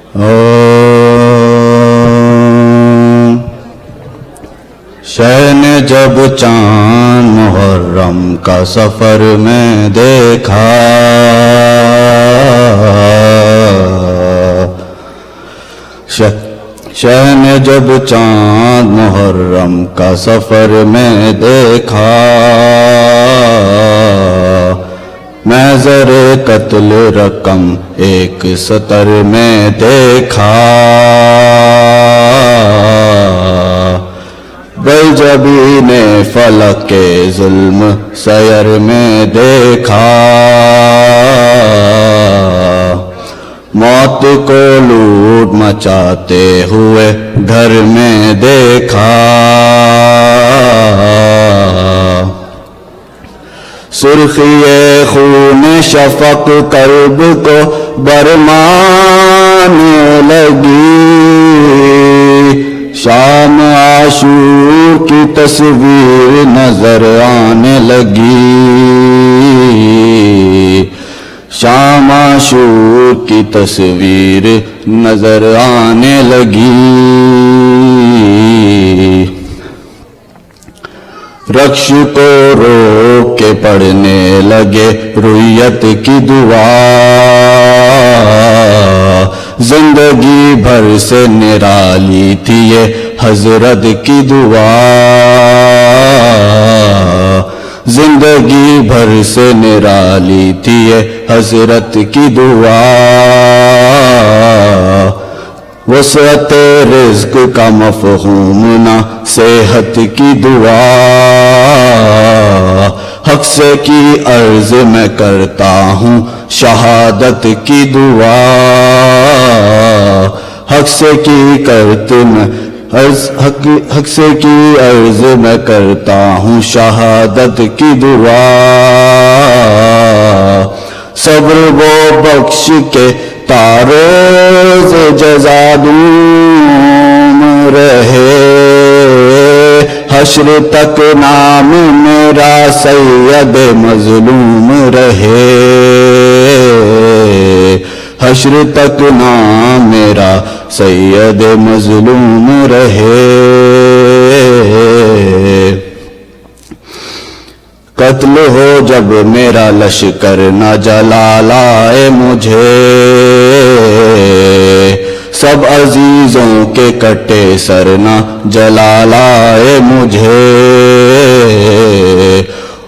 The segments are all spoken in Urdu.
شہ نے جب چاند محرم کا سفر میں دیکھا، شہ نے جب چاند محرم کا سفر میں دیکھا، محضر قتل رقم ایک سطر میں دیکھا، بلجبین فلک کے ظلم سیر میں دیکھا، موت کو لوٹ مچاتے ہوئے گھر میں دیکھا، سرخی خون شفق کرب کو برمانے لگی، شام عاشور کی تصویر نظر آنے لگی، شام عاشور کی تصویر نظر آنے لگی، رکش کو روک کے پڑھنے لگے رویت کی دعا، زندگی بھر سے نرالی تھی یہ حضرت کی دعا، زندگی بھر سے نرالی تھی یہ حضرت کی دعا، وسعت رزق کا مفہوم نہ صحت کی دعا، حق سے کی عرض میں کرتا ہوں شہادت کی دعا، حق سے کی کرتے میں حق سے کی عرض میں کرتا ہوں شہادت کی دعا، صبر وہ بخش کے تاروز جزا دوم رہے، حشر تک نام میرا سید مظلوم رہے، حشر تک نام میرا سید مظلوم رہے، قتل ہو جب میرا لشکر نہ جلال آئے مجھے، سب عزیزوں کے کٹے سر نہ جلال آئے مجھے،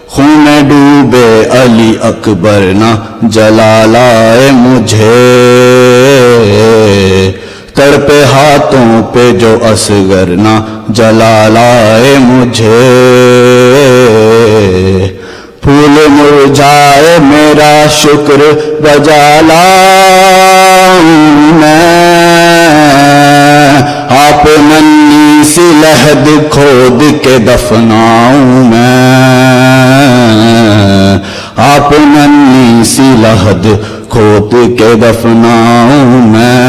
خون میں ڈوبے علی اکبر نہ جلال آئے مجھے، تڑپے ہاتھوں پہ جو اصغر نہ جلال آئے مجھے، پھول مرجھائے میرا شکر بجا لاؤں میں، آپ ننھی سی لحد کھود کے دفناؤں میں، آپ ننھی سی لحد کھود کے دفناؤں میں،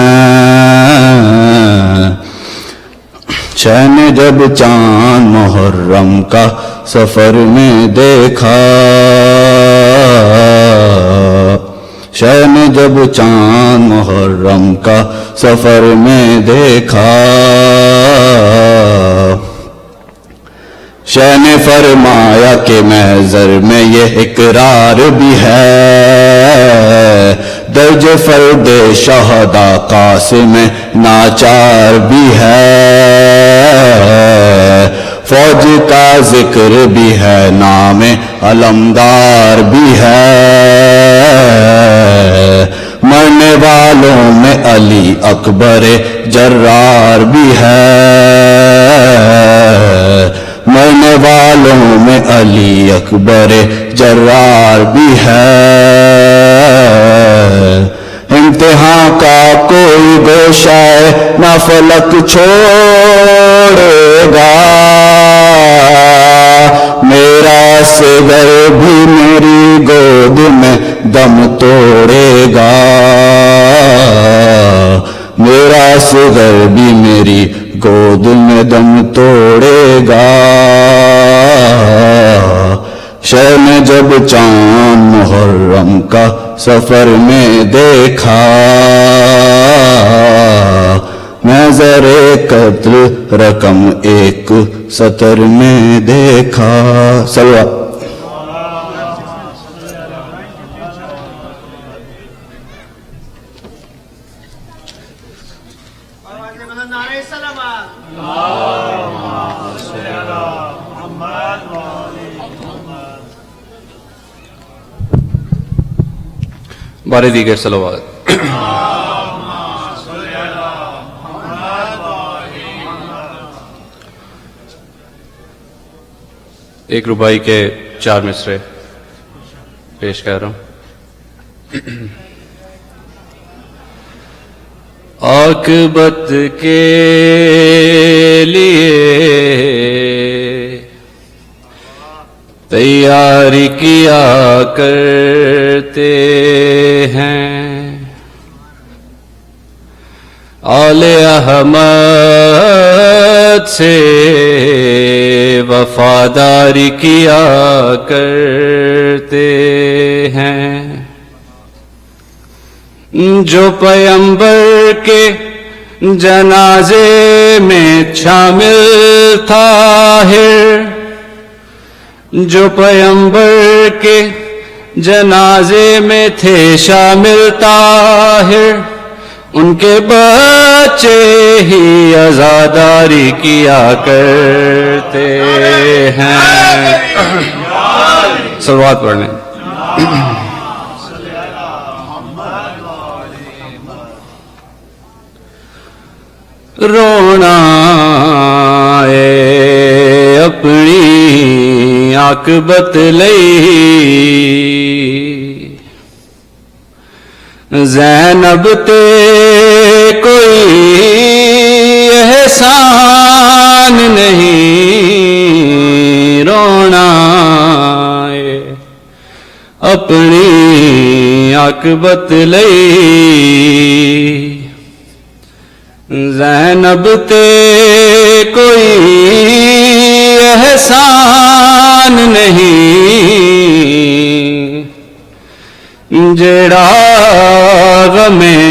شہ نے جب چاند محرم کا سفر میں دیکھا، شہ نے جب چاند محرم کا سفر میں دیکھا، شہ نے فرمایا کہ محضر میں یہ اقرار بھی ہے، درج فرد شہدا قاسم ناچار بھی ہے، فوج کا ذکر بھی ہے، نام علمدار بھی ہے، مرنے والوں میں علی اکبر جرار بھی ہے، مرنے والوں میں علی اکبر جرار بھی ہے، امتحان کا کوئی گوشہ نہ فلک چھوڑے گا، میرا صغر بھی میری گود میں دم توڑے گا، میرا صغر بھی میری گود میں دم توڑے گا، شہ میں جب چاند محرم کا سفر میں دیکھا، میں زر قتل رقم ایک سطر میں دیکھا. صلوات. بارے دیگر صلوات. ایک ربائی کے 4 مصرے پیش کر رہا ہوں. عاقبت کے لیے تیاری کیا کرتے ہیں، آل احمد سے وفاداری کیا کرتے ہیں. جو پیغمبر کے جنازے میں شامل تھا جو پیغمبر کے جنازے میں تھے شامل طاہر، ان کے بچے ہی عزاداری کیا کرتے ہیں. صلوات پڑھ لیں. رونا اے اپنی عاقبت لئی، زینب تے کوئی احسان نہیں، رونا اے اپنی عاقبت لئی، زینب تے کوئی احسان نہیں، جڑا غمے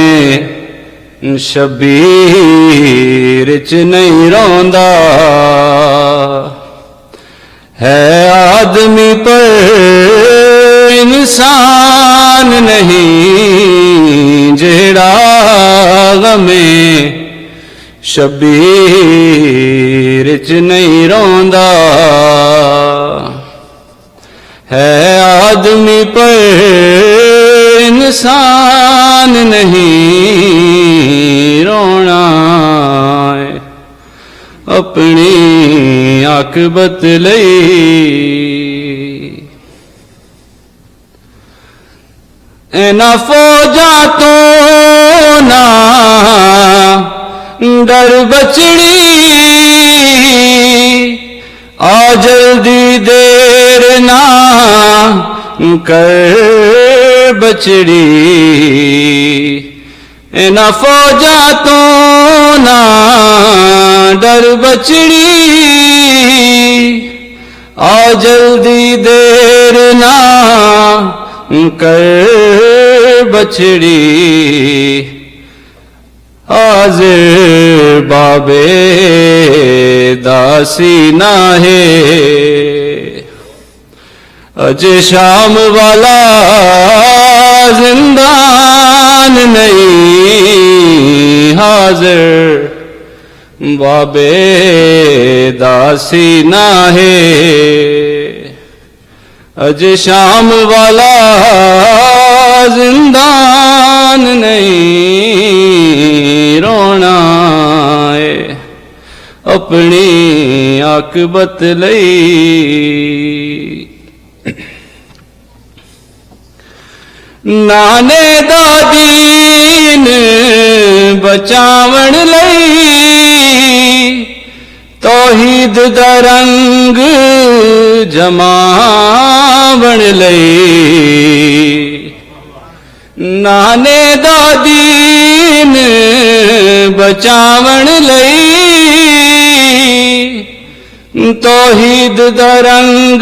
شبیر چ نہیں روندا، ہے آدمی پر انسان نہیں، جڑا غمے شبیر چ نہیں روندا، ہے آدمی پر انسان نہیں، رونا ہے اپنی عاقبت لئی. اینا فوجاں تو نہ ڈر بچڑی، آ جلدی دیر نہ کر بچڑی، اینا فوجاں تو نہ ڈر بچڑی، آ جلدی دیر نہ کر بچڑی، حاضر بابے داسی نہ ہے، اج شام والا زندان نہیں، حاضر بابے داسی نہ ہے، اج شام والا زندان نہیں، رونا ہے اپنی عاقبت لئی. نانے دا دین بچاون لئی، توحید دا رنگ جماون لئی، نانے دا دین بچاون لئی، توحید دا رنگ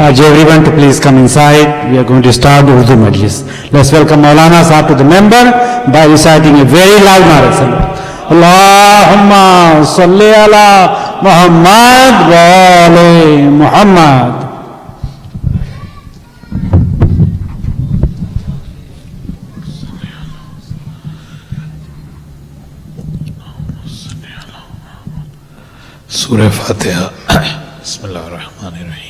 Urge everyone to please come inside. We are going to start the Urdu Majlis. Let's welcome Maulana Sahib to the member by reciting a very loud Nara Salam. Allahumma salli ala Muhammad wa ali Muhammad. Surah Fatemah. Bismillahirrahmanirrahim.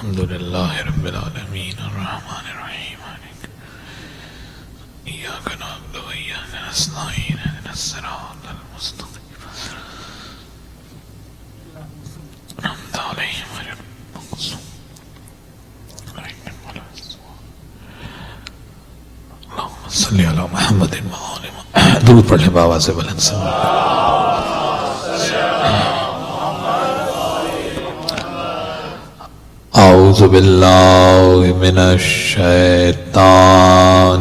Alhamdulillahi Rabbil Alameen Ar-Rahmanir-Rahim Iyyaka na'budu wa iyyaka nasta'in ihdinas siratal mustaqim An'amta 'alayhim ghayril maghdubi 'alayhim waladdallin Allahumma salli ala Muhammadin wa ali Muhammad درود پڑھ لیں بابا سے بلند سے اعوذ باللہ من الشیطان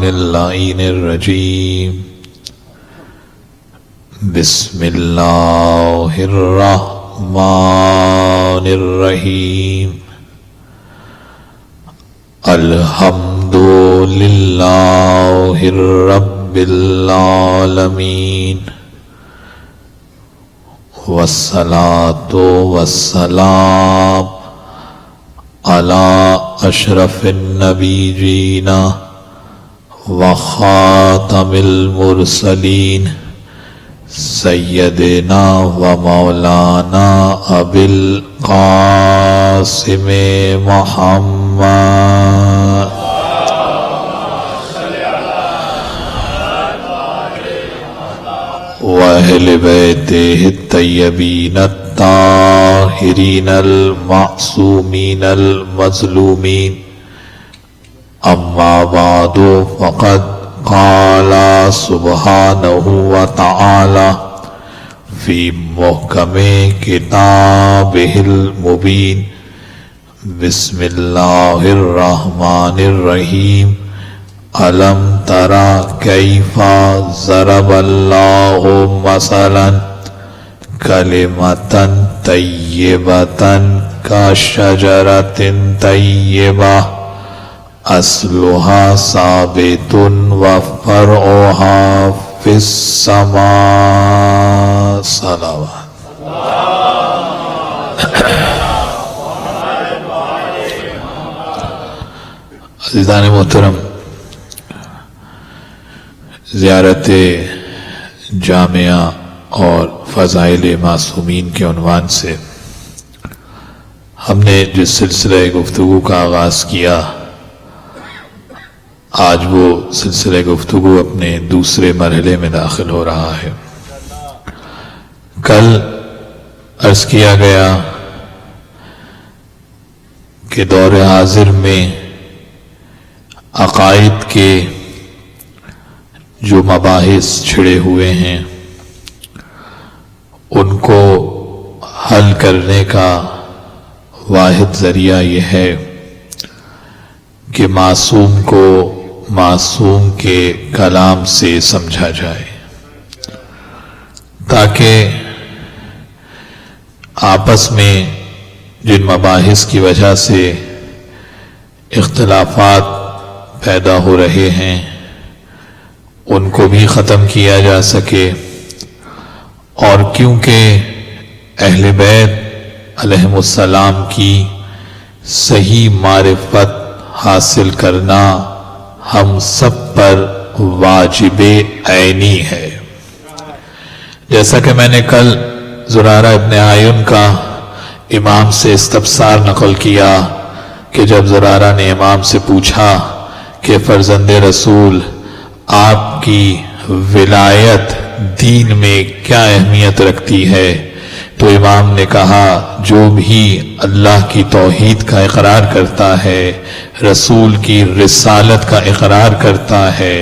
اللعین الرجیم بسم اللہ الرحمن الرحیم الحمد للہ رب العالمین والصلاة والسلام على أشرف النبيين وخاتم المرسلين سیدنا و مولانا ابی القاسم محمد وأهل بيته الطيبين الطاهرين المعصومين المظلومين أما بعد فقد قال سبحانه وتعالى في محكم كتابه المبين بسم الله الرحمن الرحيم ألم ترى كيف ضرب الله مثلا كلمة طيبة كشجرة طيبة أصلها ثابت وفرعها في السماء صلوات عزیزان محترم، زیارت جامعہ اور فضائل معصومین کے عنوان سے ہم نے جس سلسلہ گفتگو کا آغاز کیا، آج وہ سلسلہ گفتگو اپنے دوسرے مرحلے میں داخل ہو رہا ہے۔ کل عرض کیا گیا کہ دور حاضر میں عقائد کے جو مباحث چھڑے ہوئے ہیں ان کو حل کرنے کا واحد ذریعہ یہ ہے کہ معصوم کو معصوم کے کلام سے سمجھا جائے، تاکہ آپس میں جن مباحث کی وجہ سے اختلافات پیدا ہو رہے ہیں ان کو بھی ختم کیا جا سکے، اور کیونکہ اہل بیت علیہم السلام کی صحیح معرفت حاصل کرنا ہم سب پر واجب عینی ہے۔ جیسا کہ میں نے کل زرارہ ابن عیون کا امام سے استفسار نقل کیا کہ جب زرارہ نے امام سے پوچھا کہ فرزند رسول آپ کی ولایت دین میں کیا اہمیت رکھتی ہے، تو امام نے کہا جو بھی اللہ کی توحید کا اقرار کرتا ہے، رسول کی رسالت کا اقرار کرتا ہے،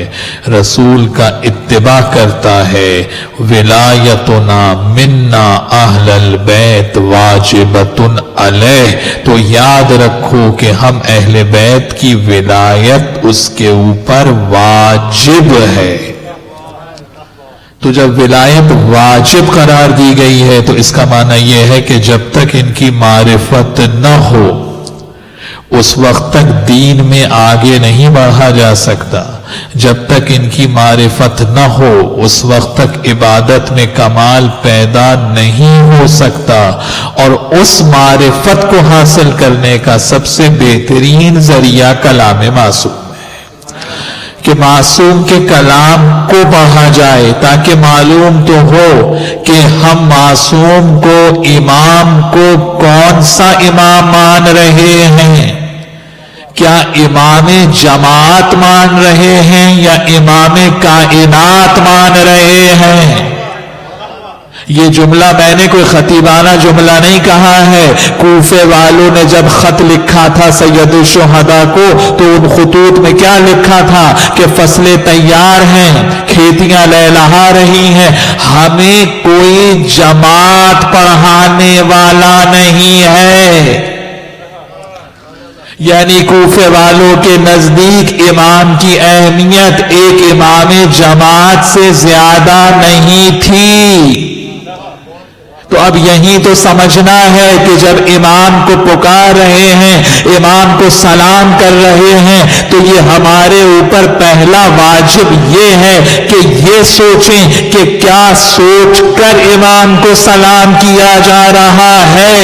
رسول کا اتباع کرتا ہے، ولایتنا منا اہل البیت واجبۃ علیہ، تو یاد رکھو کہ ہم اہل بیت کی ولایت اس کے اوپر واجب ہے۔ تو جب ولایت واجب قرار دی گئی ہے تو اس کا معنی یہ ہے کہ جب تک ان کی معرفت نہ ہو اس وقت تک دین میں آگے نہیں بڑھا جا سکتا، جب تک ان کی معرفت نہ ہو اس وقت تک عبادت میں کمال پیدا نہیں ہو سکتا، اور اس معرفت کو حاصل کرنے کا سب سے بہترین ذریعہ کلام معصوم کہ معصوم کے کلام کو پڑھا جائے، تاکہ معلوم تو ہو کہ ہم معصوم کو امام کو کون سا امام مان رہے ہیں، کیا امام جماعت مان رہے ہیں یا امام کائنات مان رہے ہیں۔ یہ جملہ میں نے کوئی خطیبانہ جملہ نہیں کہا ہے، کوفے والوں نے جب خط لکھا تھا سید الشہداء کو تو ان خطوط میں کیا لکھا تھا کہ فصلیں تیار ہیں، کھیتیاں لہلہا رہی ہیں، ہمیں کوئی جماعت پڑھانے والا نہیں ہے۔ یعنی کوفے والوں کے نزدیک امام کی اہمیت ایک امام جماعت سے زیادہ نہیں تھی۔ تو اب یہی تو سمجھنا ہے کہ جب امام کو پکار رہے ہیں، امام کو سلام کر رہے ہیں، تو یہ ہمارے اوپر پہلا واجب یہ ہے کہ یہ سوچیں کہ کیا سوچ کر امام کو سلام کیا جا رہا ہے۔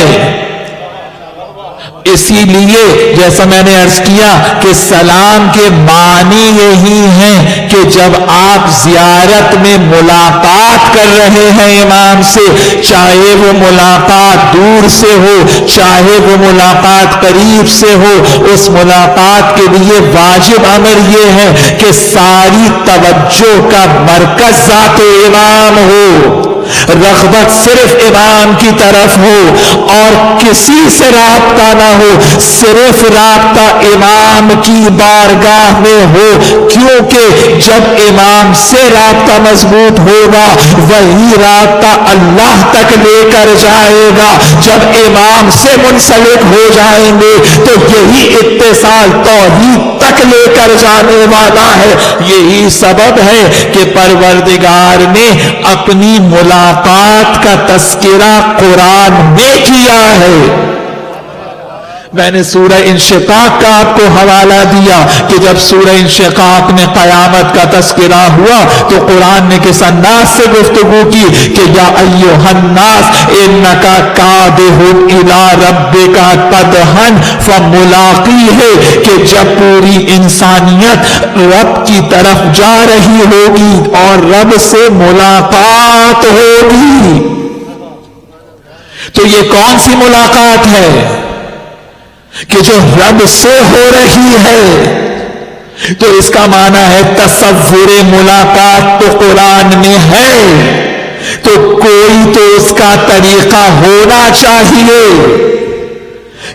اسی لیے جیسا میں نے عرض کیا کہ سلام کے معنی یہی ہیں کہ جب آپ زیارت میں ملاقات کر رہے ہیں امام سے، چاہے وہ ملاقات دور سے ہو چاہے وہ ملاقات قریب سے ہو، اس ملاقات کے لیے واجب امر یہ ہے کہ ساری توجہ کا مرکز ذات امام ہو، رغبت صرف امام کی طرف ہو اور کسی سے رابطہ نہ ہو، صرف رابطہ امام کی بارگاہ میں ہو، کیونکہ جب امام سے رابطہ مضبوط ہوگا وہی رابطہ اللہ تک لے کر جائے گا، جب امام سے منسلک ہو جائیں گے تو یہی اتصال توحید تک لے کر جانے والا ہے۔ یہی سبب ہے کہ پروردگار نے اپنی ملاقات کا تذکرہ قرآن میں کیا ہے۔ میں نے سورہ انشقاق کا آپ کو حوالہ دیا کہ جب سورہ انشقاق میں قیامت کا تذکرہ ہوا تو قرآن نے کس انداز سے گفتگو کی کہ یا ایھا الناس انکا کادح الی ربک قدحن فملاقیہ، کہ جب پوری انسانیت رب کی طرف جا رہی ہوگی اور رب سے ملاقات ہوگی، تو یہ کون سی ملاقات ہے کہ جو رب سے ہو رہی ہے؟ تو اس کا معنی ہے تصور ملاقات تو قرآن میں ہے، تو کوئی تو اس کا طریقہ ہونا چاہیے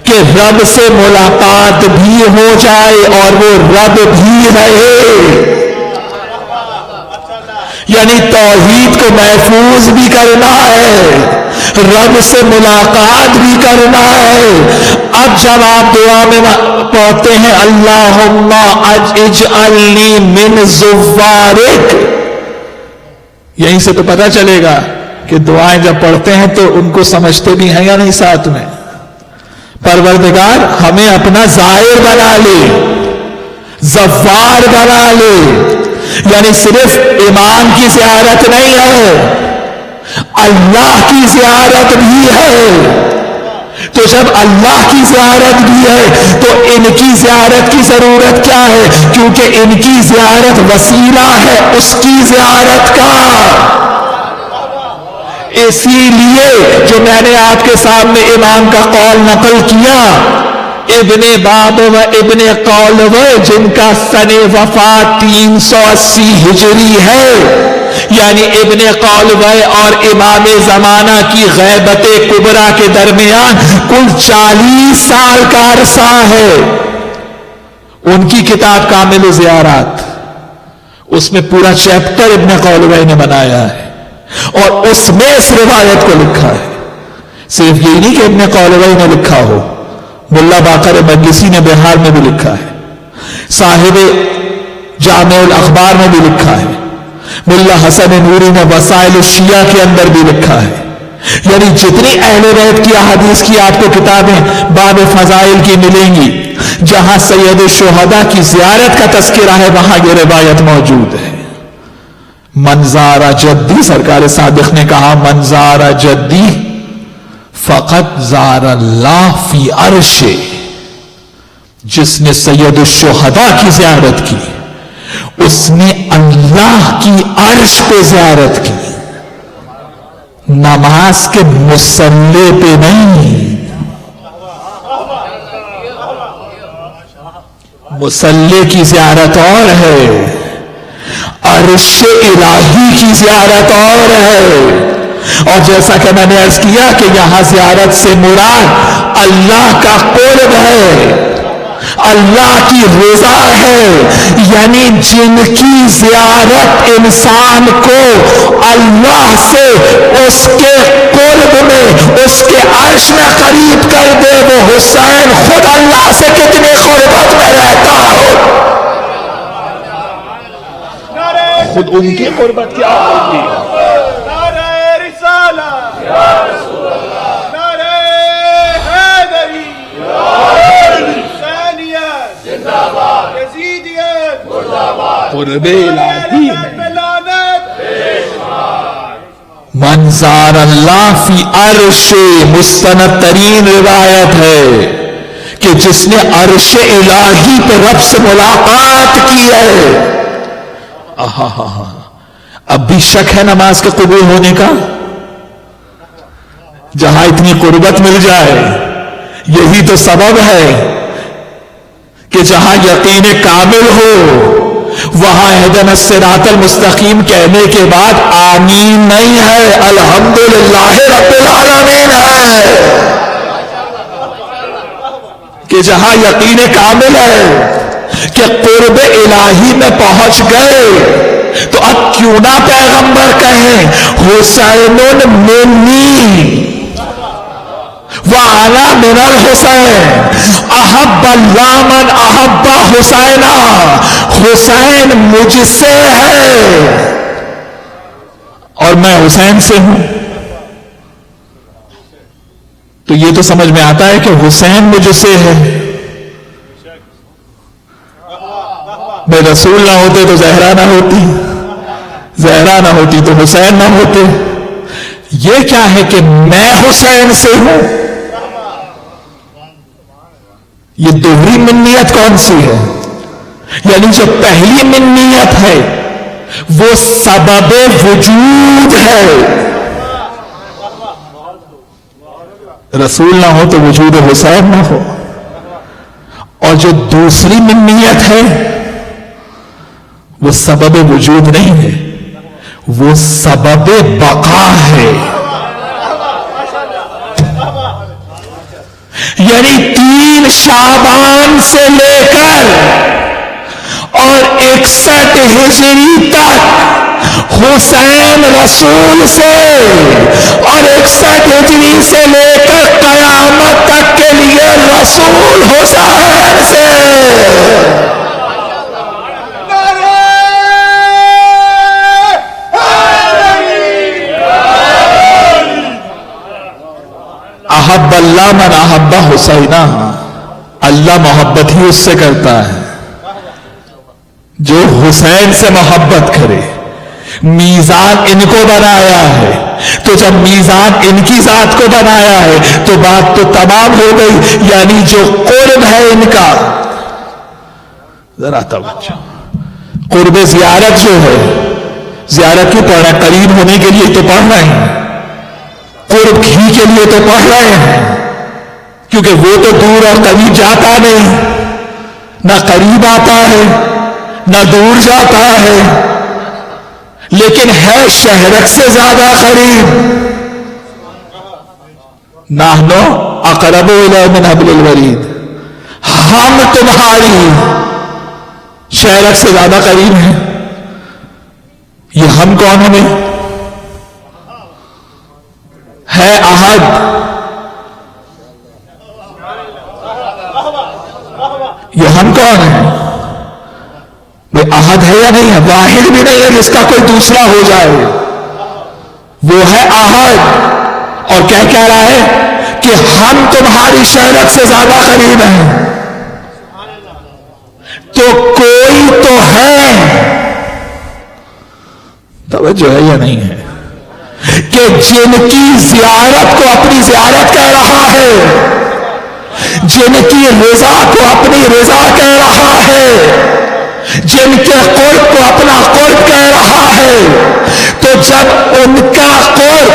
کہ رب سے ملاقات بھی ہو جائے اور وہ رب بھی رہے، یعنی توحید کو محفوظ بھی کرنا ہے، رب سے ملاقات بھی کرنا ہے۔ اب جب آپ دعا میں پڑھتے ہیں اللہم اجعلنی من زوارک، یہیں سے تو پتہ چلے گا کہ دعائیں جب پڑھتے ہیں تو ان کو سمجھتے بھی ہیں یا نہیں ساتھ میں۔ پروردگار ہمیں اپنا زائر بنا لے، زوار بنا لے، یعنی صرف امام کی زیارت نہیں ہے، اللہ کی زیارت بھی ہے۔ تو جب اللہ کی زیارت بھی ہے تو ان کی زیارت کی ضرورت کیا ہے؟ کیونکہ ان کی زیارت وسیلہ ہے اس کی زیارت کا۔ اسی لیے جو میں نے آپ کے سامنے امام کا قول نقل کیا، ابن باب و ابن قولو جن کا سن وفات 380 ہجری ہے، یعنی ابن قولو اور امام زمانہ کی غیبت کبریٰ کے درمیان کل 40 سال کا عرصہ ہے۔ ان کی کتاب کامل الزیارات، اس میں پورا چیپٹر ابن قولو نے بنایا ہے اور اس میں اس روایت کو لکھا ہے۔ صرف یہی نہیں کہ ابن قولو نے لکھا ہو، ملا باقر مجلسی نے بہار میں بھی لکھا ہے، صاحب جامع الاخبار میں بھی لکھا ہے، ملا حسن نوری نے وسائل الشیعہ کے اندر بھی لکھا ہے۔ یعنی جتنی اہل بیت کی احادیث کی آپ کو کتابیں باب فضائل کی ملیں گی، جہاں سید الشہداء کی زیارت کا تذکرہ ہے وہاں یہ روایت موجود ہے۔ منظار جدی، سرکار صادق نے کہا منظار جدی فقط زار اللہ فی عرش، جس نے سید الشہداء کی زیارت کی اس نے اللہ کی عرش پہ زیارت کی، نماز کے مصلی پہ نہیں۔ مصلی کی زیارت اور ہے، عرش الہی کی زیارت اور ہے۔ اور جیسا کہ میں نے عرض کیا کہ یہاں زیارت سے مراد اللہ کا قرب ہے، اللہ کی رضا ہے، یعنی جن کی زیارت انسان کو اللہ سے اس کے قرب میں اس کے عرش میں قریب کر دے، وہ حسین خود اللہ سے کتنے قربت میں رہتا ہو، خود ان کی قربت کیا ہوگی۔ قرب الہی منظار اللہ فی عرش، مستند ترین روایت ہے کہ جس نے عرش الہی پہ رب سے ملاقات کی ہے. اب بھی شک ہے نماز کے قبول ہونے کا؟ جہاں اتنی قربت مل جائے، یہی تو سبب ہے کہ جہاں یقین کامل ہو وہاں اہدنا الصراط المستقیم کہنے کے بعد آمین نہیں ہے، الحمدللہ رب العالمین ہے. کہ جہاں یقین کامل ہے کہ قرب الہی میں پہنچ گئے تو اب کیوں نہ پیغمبر کہیں حسین منی وَأَنَا مِنَ الْحُسَيْنِ احب اللہ من احب حسینہ، حسین مجھ سے ہے اور میں حسین سے ہوں. تو یہ تو سمجھ میں آتا ہے کہ حسین مجھ سے ہے. میں رسول نہ ہوتے تو زہرا نہ ہوتی، زہرا نہ ہوتی تو حسین نہ ہوتے. یہ کیا ہے کہ میں حسین سے ہوں؟ یہ دوہری منیت کون سی ہے؟ یعنی جو پہلی منیت ہے وہ سبب وجود ہے، رسول نہ ہو تو وجود حسین نہ ہو. اور جو دوسری منیت ہے وہ سبب وجود نہیں ہے، وہ سبب بقا ہے. یعنی 3 شعبان سے لے کر اور 61 ہجری تک حسین رسول سے، اور 61 ہجری سے لے کر قیامت تک کے لیے رسول حسین سے. احب اللہ من احب حسینہ، اللہ محبت ہی اس سے کرتا ہے جو حسین سے محبت کرے. میزان ان کو بنایا ہے، تو جب میزان ان کی ذات کو بنایا ہے تو بات تو تمام ہو گئی. یعنی جو قرب ہے ان کا، ذرا توجہ، قرب زیارت جو ہے، زیارت کیوں پڑھ رہے ہیں؟ قریب ہونے کے لیے تو پڑھ رہے ہیں، قرب ہی کے لیے تو پڑھ رہے ہیں، کیونکہ وہ تو دور اور قریب جاتا نہیں، نہ قریب آتا ہے نہ دور جاتا ہے، لیکن ہے شہرت سے زیادہ قریب. نحن اقرب الیہ من حبل الورید، ہم تمہاری شہرت سے زیادہ قریب ہیں. یہ ہم کون ہمیں ہے؟ احد. یہ ہم کون ہیں؟ وہ احد ہے یا نہیں ہے؟ واحد بھی نہیں ہے جس کا کوئی دوسرا ہو جائے، وہ ہے احد. اور کہہ رہا ہے کہ ہم تمہاری شہرت سے زیادہ قریب ہیں. تو کوئی تو ہے، توجہ ہے یا نہیں ہے، کہ جن کی زیارت کو اپنی زیارت کہہ رہا ہے، جن کی رضا کو اپنی رضا کہہ رہا ہے، جن کے قرب کو اپنا قرب کہہ رہا ہے. تو جب ان کا قرب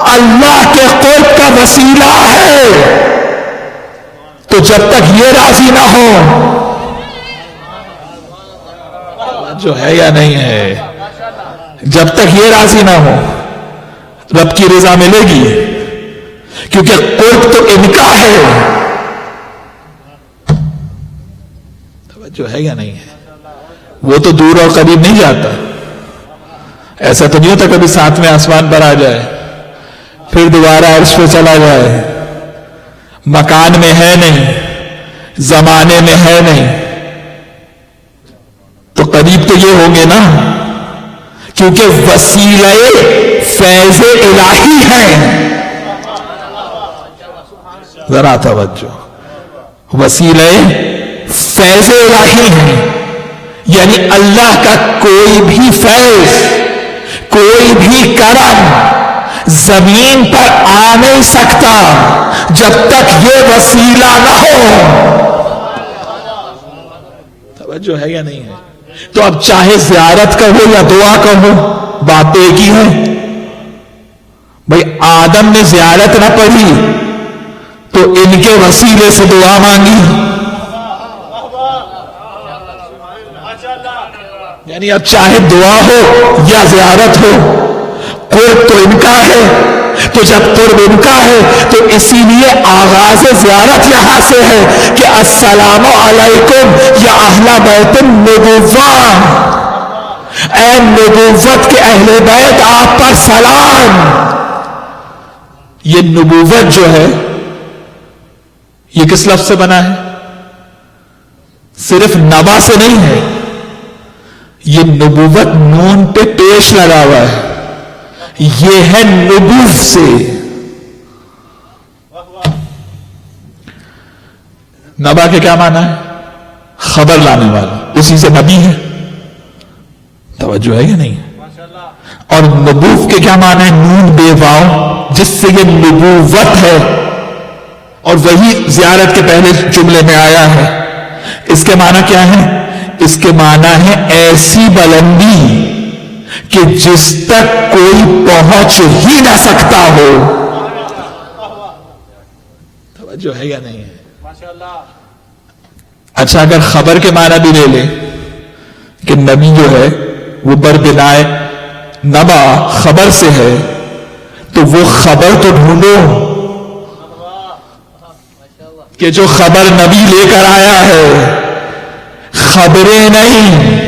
اللہ کے قرب کا وسیلہ ہے تو جب تک یہ راضی نہ ہو، جو ہے یا نہیں ہے، جب تک یہ راضی نہ ہو رب کی رضا ملے گی، کیونکہ قرب تو ان کا ہے. جو ہے یا نہیں ہے، وہ تو دور اور قریب نہیں جاتا. ایسا تو نہیں ہوتا کبھی 7ویں آسمان پر آ جائے پھر دوبارہ عرش پہ چلا جائے. مکان میں ہے نہیں، زمانے میں ہے نہیں، تو قریب تو یہ ہوں گے نا، کیونکہ وسیلہ فیض الہی ہیں. ذرا توجہ، وسیلہ فیض الہی ہیں. یعنی اللہ کا کوئی بھی فیض، کوئی بھی کرم زمین پر آ نہیں سکتا جب تک یہ وسیلہ نہ ہو. توجہ ہے یا نہیں ہے؟ تو اب چاہے زیارت کا ہو یا دعا کا ہو، بات ایک ہی ہے. بھائی آدم نے زیارت نہ پڑھی تو ان کے وسیلے سے دعا مانگی. یعنی اب چاہے دعا ہو یا زیارت ہو، قرب تو ان کا ہے. تو جب قرب ان کا ہے تو اسی لیے آغاز زیارت یہاں سے ہے کہ السلام علیکم یا اہل بیت النبوہ، اے نبوت کے اہل بیت آپ پر سلام. یہ نبوت جو ہے یہ کس لفظ سے بنا ہے؟ صرف نبا سے نہیں ہے، یہ نبوت نون پہ پیش لگا ہوا ہے. یہ ہے نبوت سے. نبا کے کیا معنی ہے؟ خبر لانے والا، اسی سے نبی ہے. توجہ ہے یا نہیں؟ اور نبوت کے کیا معنی ہے؟ نون بے واو، جس سے یہ نبوت ہے. اور وہی زیارت کے پہلے جملے میں آیا ہے. اس کے معنی کیا ہے؟ اس کے معنی ہے ایسی بلندی کہ جس تک کوئی پہنچ ہی نہ سکتا ہو. توجہ ہے یا نہیں ہے؟ اچھا اگر خبر کے معنی بھی لے لے کہ نبی جو ہے وہ بربلائے نبا خبر سے ہے، تو وہ خبر تو ڈھونڈو کہ جو خبر نبی لے کر آیا ہے. خبریں نہیں،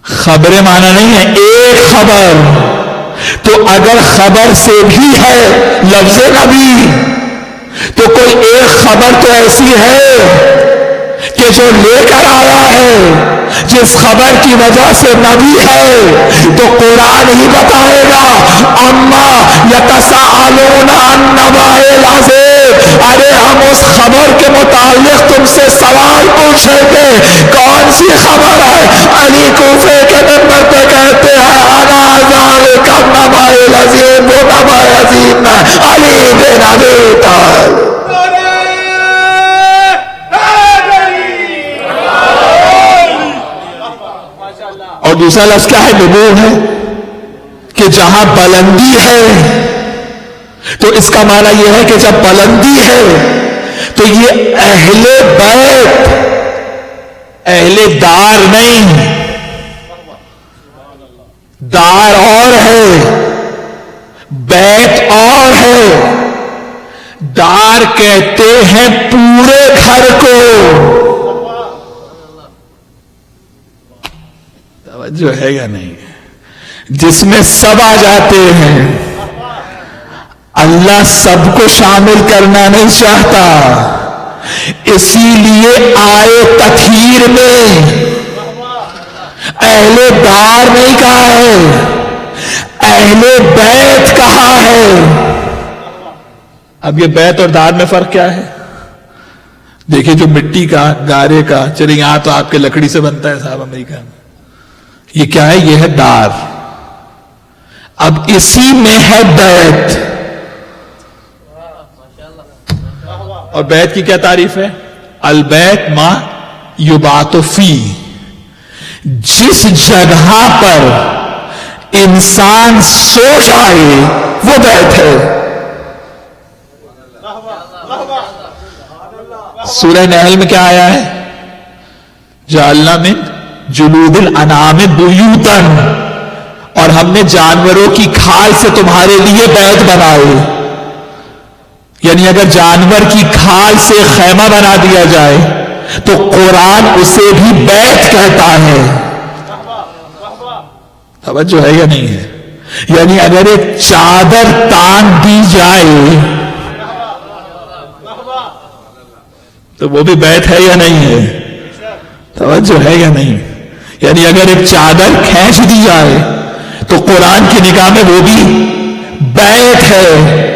خبریں مانا نہیں ہے ایک خبر. تو اگر خبر سے بھی ہے لفظ نبی تو کوئی ایک خبر تو ایسی ہے کہ جو لے کر آیا ہے، جس خبر کی وجہ سے نبی ہے. تو قرآن ہی بتائے گا اما یتساءلون عن النبأ العظیم، ارے ہم اس خبر کے متعلق تم سے سوال پوچھیں گے. کون سی خبر ہے؟ علی کوفے کے ممبر پہ کہتے ہیں انا ذالک النبأ العظیم، وہ نبأ عظیم ہے علی بن ابی طالب. اور دوسرا لفظ کیا ہے؟ نبوت ہے کہ جہاں بلندی ہے. تو اس کا معنی یہ ہے کہ جب بلندی ہے تو یہ اہل بیت، اہل دار نہیں، دار اور ہے بیت اور ہے. دار کہتے ہیں پورے گھر کو. جو ہے یا نہیں؟ جس میں سب آ جاتے ہیں. اللہ سب کو شامل کرنا نہیں چاہتا، اسی لیے آئے تطہیر میں اہل دار نہیں کہا ہے، اہل بیت کہا ہے. اب یہ بیت اور دار میں فرق کیا ہے؟ دیکھیں جو مٹی کا، گارے کا، چلے یہاں تو آپ کے لکڑی سے بنتا ہے صاحب امریکہ میں، یہ کیا ہے؟ یہ ہے دار. اب اسی میں ہے بیت. اور بیت کی کیا تعریف ہے؟ البیت ما یبات فی، جس جگہ پر انسان سو جائے وہ بیت ہے. سورہ نحل میں کیا آیا ہے؟ جعلنا من جلود الانعام بیوتن، اور ہم نے جانوروں کی کھال سے تمہارے لیے بیت بنائے. یعنی اگر جانور کی کھال سے خیمہ بنا دیا جائے تو قرآن اسے بھی بیت کہتا ہے. توجہ ہے یا نہیں ہے؟ یعنی اگر ایک چادر تان دی جائے تو وہ بھی بیت ہے یا نہیں ہے؟ توجہ ہے یا نہیں؟ یعنی اگر ایک چادر کھینچ دی جائے تو قرآن کی نگاہ میں وہ بھی بیت ہے،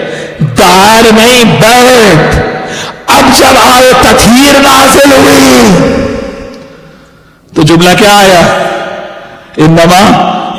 دار نہیں بیت. اب جب آئے تطہیر نازل ہوئی تو جملہ کیا آیا؟ انما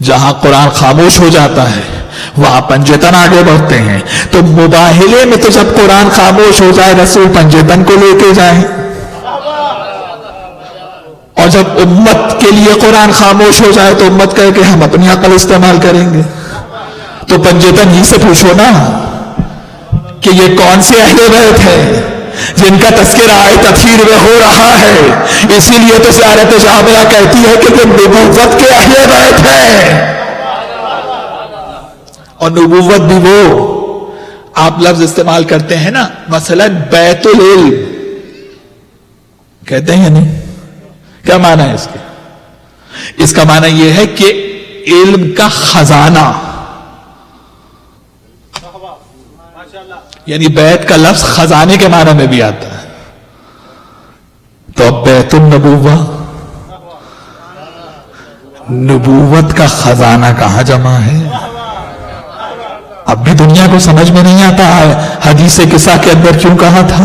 جہاں قرآن خاموش ہو جاتا ہے وہاں پنجتن آگے بڑھتے ہیں. تو مباہلے میں تو جب قرآن خاموش ہو جائے رسول پنجتن کو لے کے جائیں, اور جب امت کے لیے قرآن خاموش ہو جائے تو امت کہے کہ ہم اپنی عقل استعمال کریں گے. تو پنجتن ہی سے پوچھو نا کہ یہ کون سے اہل بیت ہیں جن کا تذکرہ آئے تفسیر میں ہو رہا ہے. اسی لیے تو زیارت جامعہ کہتی ہے کہ وہ نبوت کے اہل بیت ہیں. اور نبوت بھی وہ آپ لفظ استعمال کرتے ہیں نا, مثلا بیت العلم کہتے ہیں یا نہیں؟ کیا معنی ہے اس کے؟ اس کا معنی یہ ہے کہ علم کا خزانہ, یعنی بیت کا لفظ خزانے کے معنی میں بھی آتا ہے. تو اب بیت النبوہ, نبوت کا خزانہ کہاں جمع ہے؟ اب بھی دنیا کو سمجھ میں نہیں آتا ہے حدیث قصہ کے اندر کیوں کہا تھا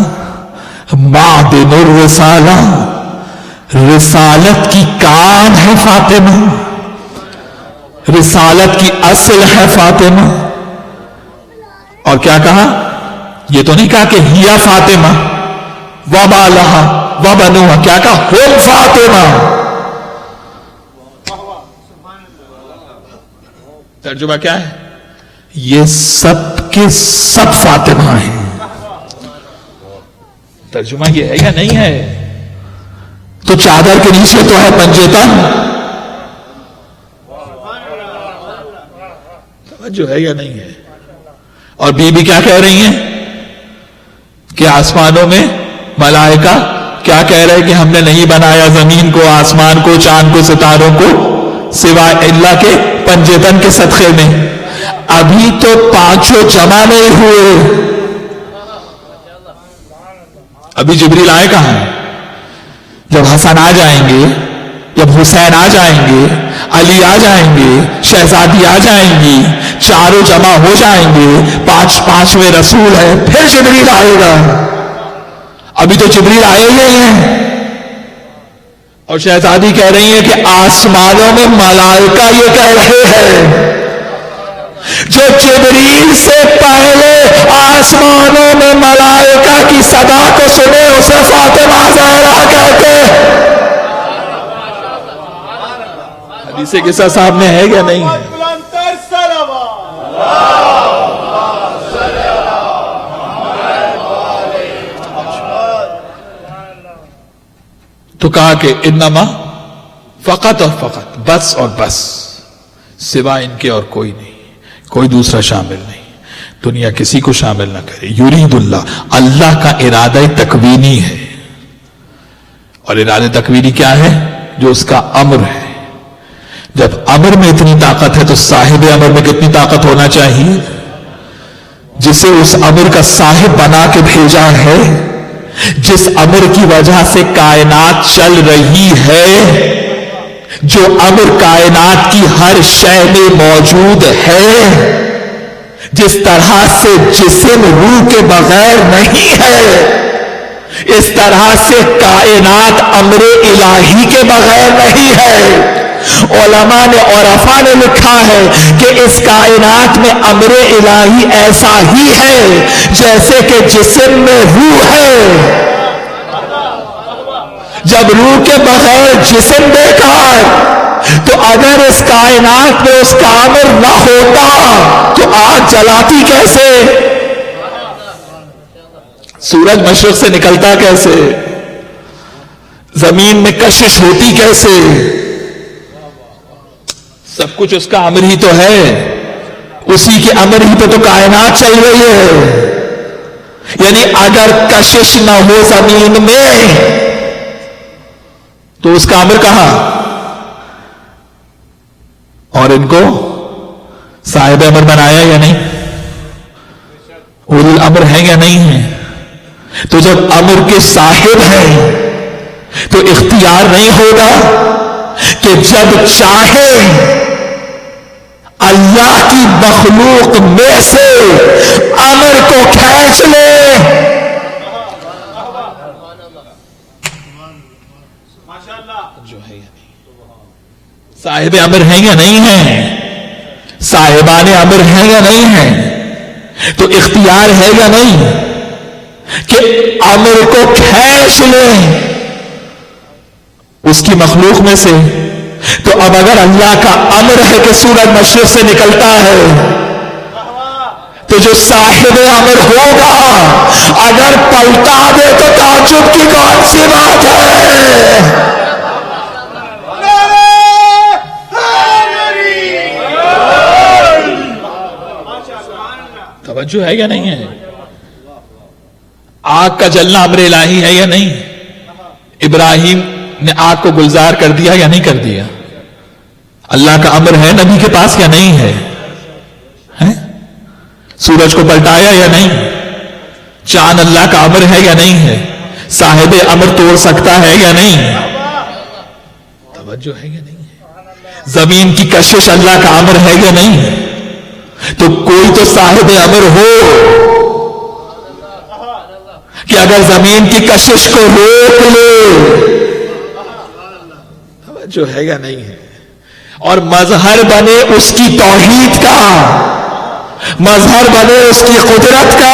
معدن الرسالہ, رسالت کی کان ہے فاطمہ, رسالت کی اصل ہے فاطمہ. اور کیا کہا؟ یہ تو نہیں کہا کہ ہیا فاطمہ وبالہا وبنوہا, کیا کہا؟ ہم فاطمہ. ترجمہ کیا ہے؟ یہ سب کے سب فاطمہ ہیں. ترجمہ یہ ہے یا نہیں ہے؟ تو چادر کے نیچے تو ہے پنجتن, توجہ ہے یا نہیں ہے؟ اور بی بی کیا کہہ رہی ہیں کہ آسمانوں میں ملائکہ کیا کہہ رہے کہ ہم نے نہیں بنایا زمین کو, آسمان کو, چاند کو, ستاروں کو سوائے اللہ کے پنجتن کے صدقے میں. ابھی تو پانچوں جمع نہیں ہوئے, ابھی جبریل آئے کہاں ہیں؟ جب حسن آ جائیں گے, جب حسین آ جائیں گے, علی آ جائیں گے, شہزادی آ جائیں گی, چاروں جمع ہو جائیں گے, پانچویں رسول ہے, پھر جبریل آئے گا. ابھی تو جبریل آئے ہی نہیں ہیں. اور شہزادی کہہ رہی ہے کہ آسمانوں میں ملائکہ یہ کہہ رہے ہیں. جو جبریل سے پہلے آسمانوں میں ملائکہ کی صدا کو سنے اسے فاطمہ زہرا کہتے. حدیث قصہ صاحب میں ہے یا نہیں ہے؟ تو کہا کہ انما فقط اور فقط, بس اور بس, سوائے ان کے اور کوئی نہیں, کوئی دوسرا شامل نہیں. دنیا کسی کو شامل نہ کرے. یرید اللہ, اللہ کا ارادہ تکوینی ہے. اور ارادہ تکوینی کیا ہے؟ جو اس کا امر ہے. جب امر میں اتنی طاقت ہے تو صاحب امر میں کتنی طاقت ہونا چاہیے؟ جسے اس امر کا صاحب بنا کے بھیجا ہے, جس امر کی وجہ سے کائنات چل رہی ہے, جو امر کائنات کی ہر شے میں موجود ہے, جس طرح سے جسم روح کے بغیر نہیں ہے, اس طرح سے کائنات امر الہی کے بغیر نہیں ہے. علماء نے اور عرفا نے لکھا ہے کہ اس کائنات میں امر الہی ایسا ہی ہے جیسے کہ جسم میں روح ہے. جب روح کے بغیر جسم بیکار, تو اگر اس کائنات میں اس کا امر نہ ہوتا تو آگ جلاتی کیسے؟ سورج مشرق سے نکلتا کیسے؟ زمین میں کشش ہوتی کیسے؟ سب کچھ اس کا امر ہی تو ہے. اسی کے امر ہی پہ تو کائنات چل رہی ہے. یعنی اگر کشش نہ ہو زمین میں تو اس کا امر کہاں؟ اور ان کو صاحب امر بنایا یا نہیں؟ اولو الامر ہے یا نہیں ہے؟ تو جب امر کے صاحب ہیں تو اختیار نہیں ہوگا کہ جب چاہے اللہ کی مخلوق میں سے امر کو کھینچ لے. جو ہے یا نہیں؟ صاحب امر ہیں یا نہیں ہیں؟ صاحبان امر ہیں یا نہیں ہیں؟ تو اختیار ہے یا نہیں کہ امر کو کھینچ لیں اس کی مخلوق میں سے؟ تو اب اگر اللہ کا امر ہے کہ سورج مشرق سے نکلتا ہے تو جو صاحب امر ہوگا اگر پلٹا دے تو تعجب کی کون سی بات ہے؟ توجہ ہے یا نہیں ہے؟ آگ کا جلنا امر الہی ہے یا نہیں؟ ابراہیم نے آگ کو گلزار کر دیا یا نہیں کر دیا؟ اللہ کا امر ہے نبی کے پاس یا نہیں ہے؟ سورج کو پلٹایا یا نہیں؟ چاند اللہ کا امر ہے یا نہیں ہے؟ صاحب امر توڑ سکتا ہے یا نہیں؟ توجہ ہے یا نہیں ہے؟ زمین کی کشش اللہ کا امر ہے یا نہیں؟ تو کوئی تو صاحب امر ہو کہ اگر زمین کی کشش کو روک لے. توجہ ہے یا نہیں ہے؟ اور مظہر بنے اس کی توحید کا، مظہر بنے اس کی قدرت کا.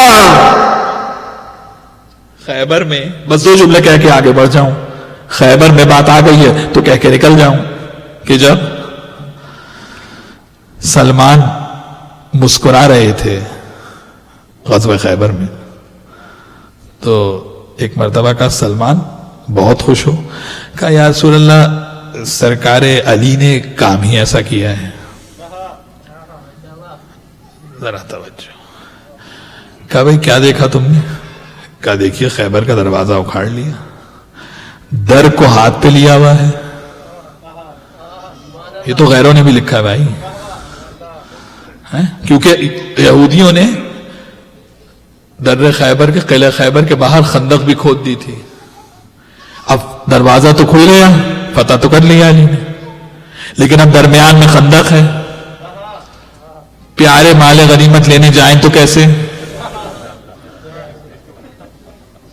خیبر میں بس دو جملے کہہ کے آگے بڑھ جاؤں. خیبر میں بات آ گئی ہے تو کہہ کے نکل جاؤں کہ جب سلمان مسکرا رہے تھے غزوہ خیبر میں تو ایک مرتبہ کا سلمان بہت خوش ہو، کہا یا رسول اللہ سرکار علی نے کام ہی ایسا کیا ہے. ذرا توجہ. کہا بھئی کیا دیکھا تم نے؟ کہا دیکھیے خیبر کا دروازہ اکھاڑ لیا، در کو ہاتھ پہ لیا ہوا ہے. یہ تو غیروں نے بھی لکھا ہے بھائی، کیونکہ یہودیوں نے در خیبر کے قلعہ خیبر کے باہر خندق بھی کھود دی تھی. اب دروازہ تو کھل گیا، فتح تو کر لیا علی نے، لیکن اب درمیان میں خندق ہے. پیارے مال غنیمت لینے جائیں تو کیسے؟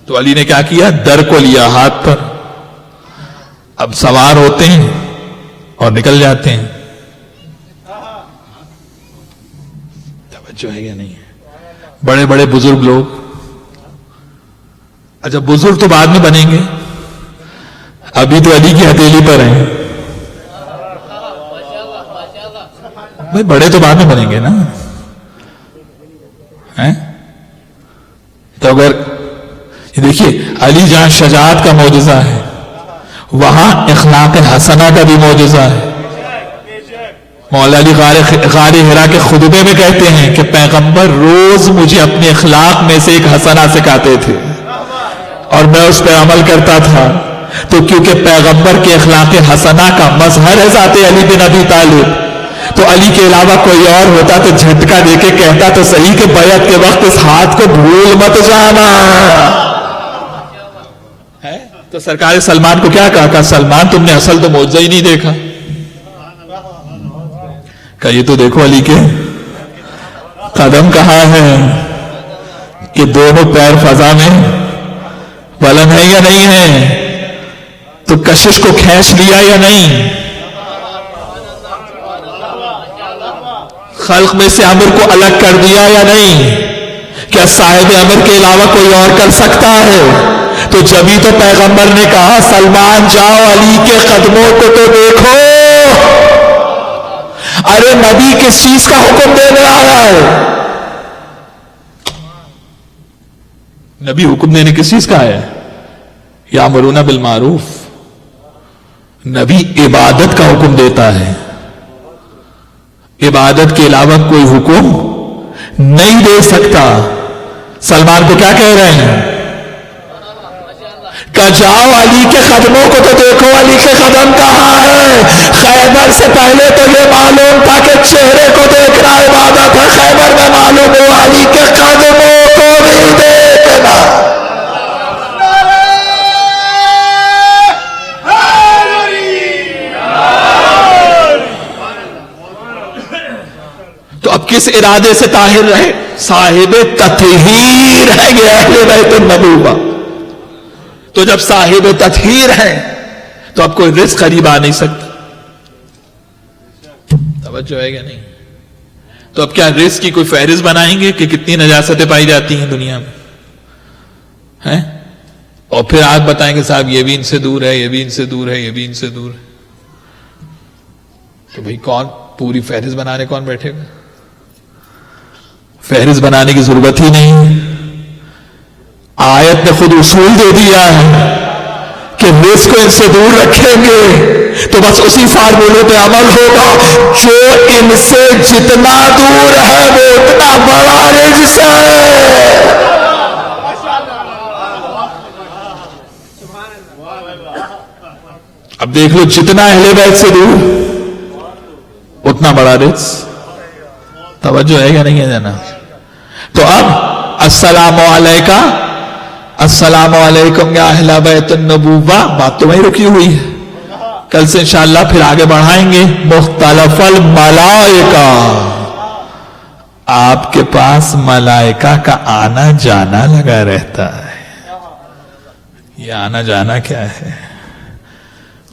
تو علی نے کیا کیا؟ در کو لیا ہاتھ پر. اب سوار ہوتے ہیں اور نکل جاتے ہیں. توجہ ہے یا نہیں ہے؟ بڑے بڑے بزرگ لوگ، اچھا بزرگ تو بعد میں بنیں گے، ابھی تو علی کی ہتھیلی پر ہیں. بھائی بڑے تو بعد میں بنیں گے نا. تو اگر یہ دیکھیے علی جہاں شجاعت کا معجزہ ہے وہاں اخلاق حسنہ کا بھی معجزہ ہے. مولا علی غار ہرا کے خطبے میں کہتے ہیں کہ پیغمبر روز مجھے اپنے اخلاق میں سے ایک حسنہ سکھاتے تھے اور میں اس پہ عمل کرتا تھا. تو کیونکہ پیغمبر کے اخلاق حسنہ کا مظہر ہے ذات علی بن ابی طالب، تو علی کے علاوہ کوئی اور ہوتا تو جھٹکا دے کے کہتا تو صحیح کہ بیعت کے وقت اس ہاتھ کو بھول مت جانا. تو سرکار سلمان کو کیا کہا؟ سلمان تم نے اصل تو معجزہ ہی نہیں دیکھا. کہ یہ تو دیکھو علی کے قدم کہاں ہے کہ دونوں پیر فضا میں بلند ہے یا نہیں ہے؟ تو کشش کو کھینچ لیا یا نہیں؟ خلق میں سے امر کو الگ کر دیا یا نہیں؟ کیا صاحب امر کے علاوہ کوئی اور کر سکتا ہے؟ تو جبھی تو پیغمبر نے کہا سلمان جاؤ علی کے قدموں کو تو دیکھو. ارے نبی کس چیز کا حکم دینے آیا ہے؟ نبی حکم دینے کس چیز کا ہے؟ یامرون بالمعروف. نبی عبادت کا حکم دیتا ہے، عبادت کے علاوہ کوئی حکم نہیں دے سکتا. سلمان کو کیا کہہ رہے ہیں؟ کہ جاؤ علی کے قدموں کو تو دیکھو. علی کے قدم کہاں ہے؟ خیبر سے پہلے تو یہ معلوم تھا کہ چہرے کو دیکھنا عبادت ہے. خیبر میں معلوم ہوا علی کے قدموں کو بھی دیکھنا. تو اب کس ارادے سے طاہر رہے؟ صاحب تطہیر ہے یہ اہل بیت النبوہ. تو جب صاحب تطہیر ہے تو اب کوئی رزق قریب آ نہیں سکتا. توجہ ہے کہ نہیں؟ تو اب کیا رزق کی کوئی فہرست بنائیں گے کہ کتنی نجاستیں پائی جاتی ہیں دنیا میں ہیں؟ اور پھر آپ بتائیں گے صاحب یہ بھی ان سے دور ہے، یہ بھی ان سے دور ہے، یہ بھی ان سے دور ہے. تو بھئی کون پوری فہرست بنانے کون بیٹھے گا؟ فہرست بنانے کی ضرورت ہی نہیں. آیت نے خود اصول دے دیا ہے کہ رزق کو ان سے دور رکھیں گے تو بس اسی فارمولے پہ عمل ہوگا. جو ان سے جتنا دور ہے وہ اتنا بڑا رزق ہے. اب دیکھ لو جتنا اہل بیت سے دور اتنا بڑا رزق. توجہ ہے یا نہیں ہے جناب؟ تو اب السلام علیکہ، السلام علیکم یا اہل بیت النبوہ، بات تو وہیں رکی ہوئی ہے. کل سے انشاءاللہ پھر آگے بڑھائیں گے. مختلف الملائکہ، آپ کے پاس ملائکہ کا آنا جانا لگا رہتا ہے. یہ آنا جانا کیا ہے؟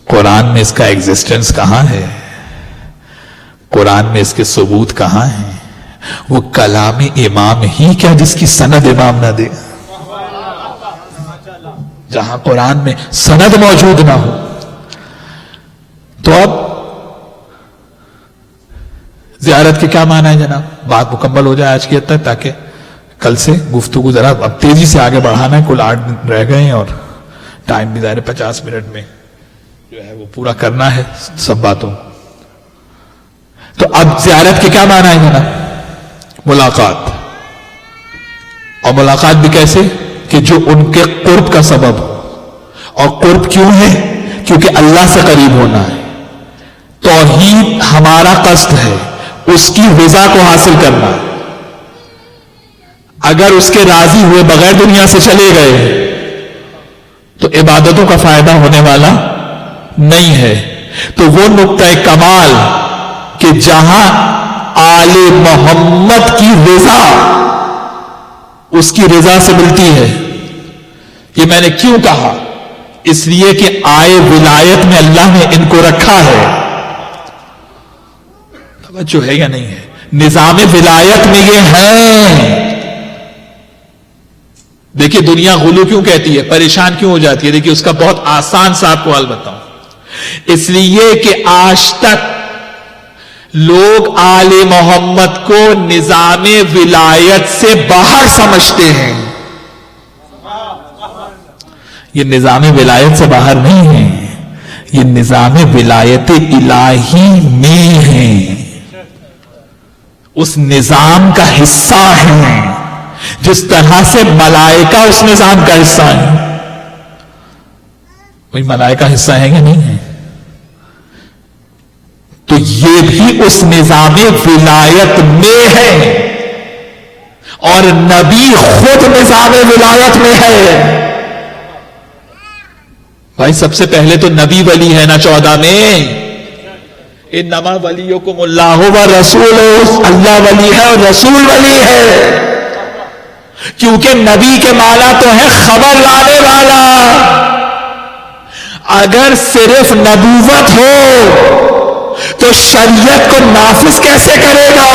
قرآن میں اس کا ایگزسٹنس کہاں ہے؟ قرآن میں اس کے ثبوت کہاں ہیں؟ وہ کلام امام ہی کیا جس کی سند امام نہ دے؟ جہاں قرآن میں سند موجود نہ ہو. تو اب زیارت کے کیا معنی ہے جناب؟ بات مکمل ہو جائے آج کی حد تک تاکہ کل سے گفتگو ذرا اب تیزی سے آگے بڑھانا ہے. کل 8 دن رہ گئے ہیں اور ٹائم بھی ظاہر 50 منٹ میں جو ہے وہ پورا کرنا ہے سب باتوں. تو اب زیارت کے کیا معنی ہے جناب؟ ملاقات. اور ملاقات بھی کیسے؟ کہ جو ان کے قرب کا سبب ہو. اور قرب کیوں ہے؟ کیونکہ اللہ سے قریب ہونا ہے. توحید ہمارا قصد ہے، اس کی رضا کو حاصل کرنا. اگر اس کے راضی ہوئے بغیر دنیا سے چلے گئے تو عبادتوں کا فائدہ ہونے والا نہیں ہے. تو وہ نقطہ کمال کہ جہاں آل محمد کی رضا اس کی رضا سے ملتی ہے. یہ میں نے کیوں کہا؟ اس لیے کہ آئے ولایت میں اللہ نے ان کو رکھا ہے. توجہ ہے یا نہیں ہے؟ نظام ولایت میں یہ ہے. دیکھیے دنیا غلو کیوں کہتی ہے، پریشان کیوں ہو جاتی ہے؟ دیکھیے اس کا بہت آسان سا آپ کو حل بتاؤں. اس لیے کہ آج تک لوگ آل محمد کو نظام ولایت سے باہر سمجھتے ہیں. یہ نظام ولایت سے باہر نہیں ہے، یہ نظام ولایت الہی میں ہے. اس نظام کا حصہ ہے جس طرح سے ملائکہ اس نظام کا حصہ ہے. وہی ملائکہ حصہ ہے کہ نہیں ہے؟ تو یہ بھی اس نظام ولایت میں ہے اور نبی خود نظام ولایت میں ہے. بھائی سب سے پہلے تو نبی ولی ہے نا 14 میں. انما ولیکم اللہ و رسول، اللہ ولی ہے اور رسول ولی ہے. کیونکہ نبی کے معنی تو ہے خبر لانے والا. اگر صرف نبوت ہو تو شریعت کو نافذ کیسے کرے گا؟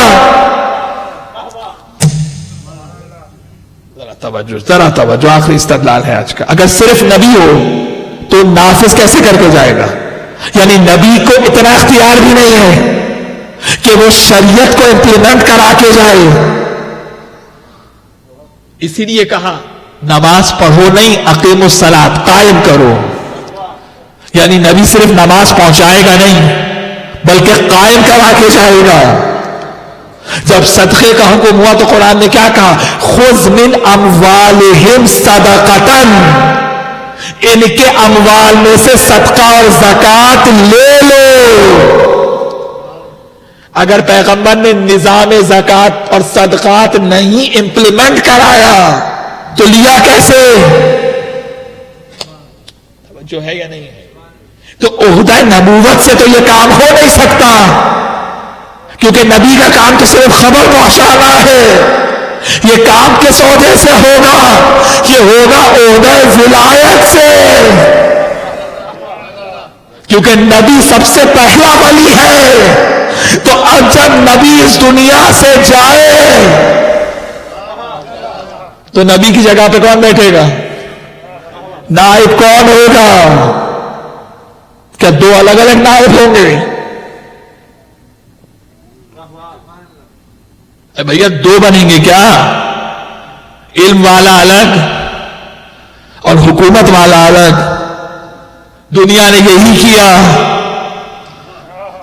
ذرا توجہ آخری استدلال ہے آج کا. اگر صرف نبی ہو تو نافذ کیسے کر کے جائے گا؟ یعنی نبی کو اتنا اختیار بھی نہیں ہے کہ وہ شریعت کو امپلیمنٹ کرا کے جائے. اسی لیے کہا نماز پڑھو نہیں، اقیموا الصلاۃ، قائم کرو. یعنی نبی صرف نماز پہنچائے گا نہیں بلکہ قائم کرا کے جائے گا. جب صدقے کا حکم ہوا تو قرآن نے کیا کہا؟ خذ من اموالہم صدقۃ، ان کے اموال میں سے صدقہ اور زکوٰۃ لے لو. اگر پیغمبر نے نظام زکوٰۃ اور صدقات نہیں امپلیمنٹ کرایا تو لیا کیسے؟ جو ہے یا نہیں ہے؟ تو عہدہ نبوت سے تو یہ کام ہو نہیں سکتا کیونکہ نبی کا کام تو صرف خبر پہنچانا ہے. یہ کام کس عہدے سے ہوگا؟ یہ ہوگا عہدہ ولایت سے. کیونکہ نبی سب سے پہلا ولی ہے. تو اب جب نبی اس دنیا سے جائے تو نبی کی جگہ پہ کون بیٹھے گا؟ نائب کون ہوگا؟ کیا دو الگ الگ نائب ہوں گے؟ بھیا دو بنیں گے کیا؟ علم والا الگ اور حکومت والا الگ. دنیا نے یہی کیا،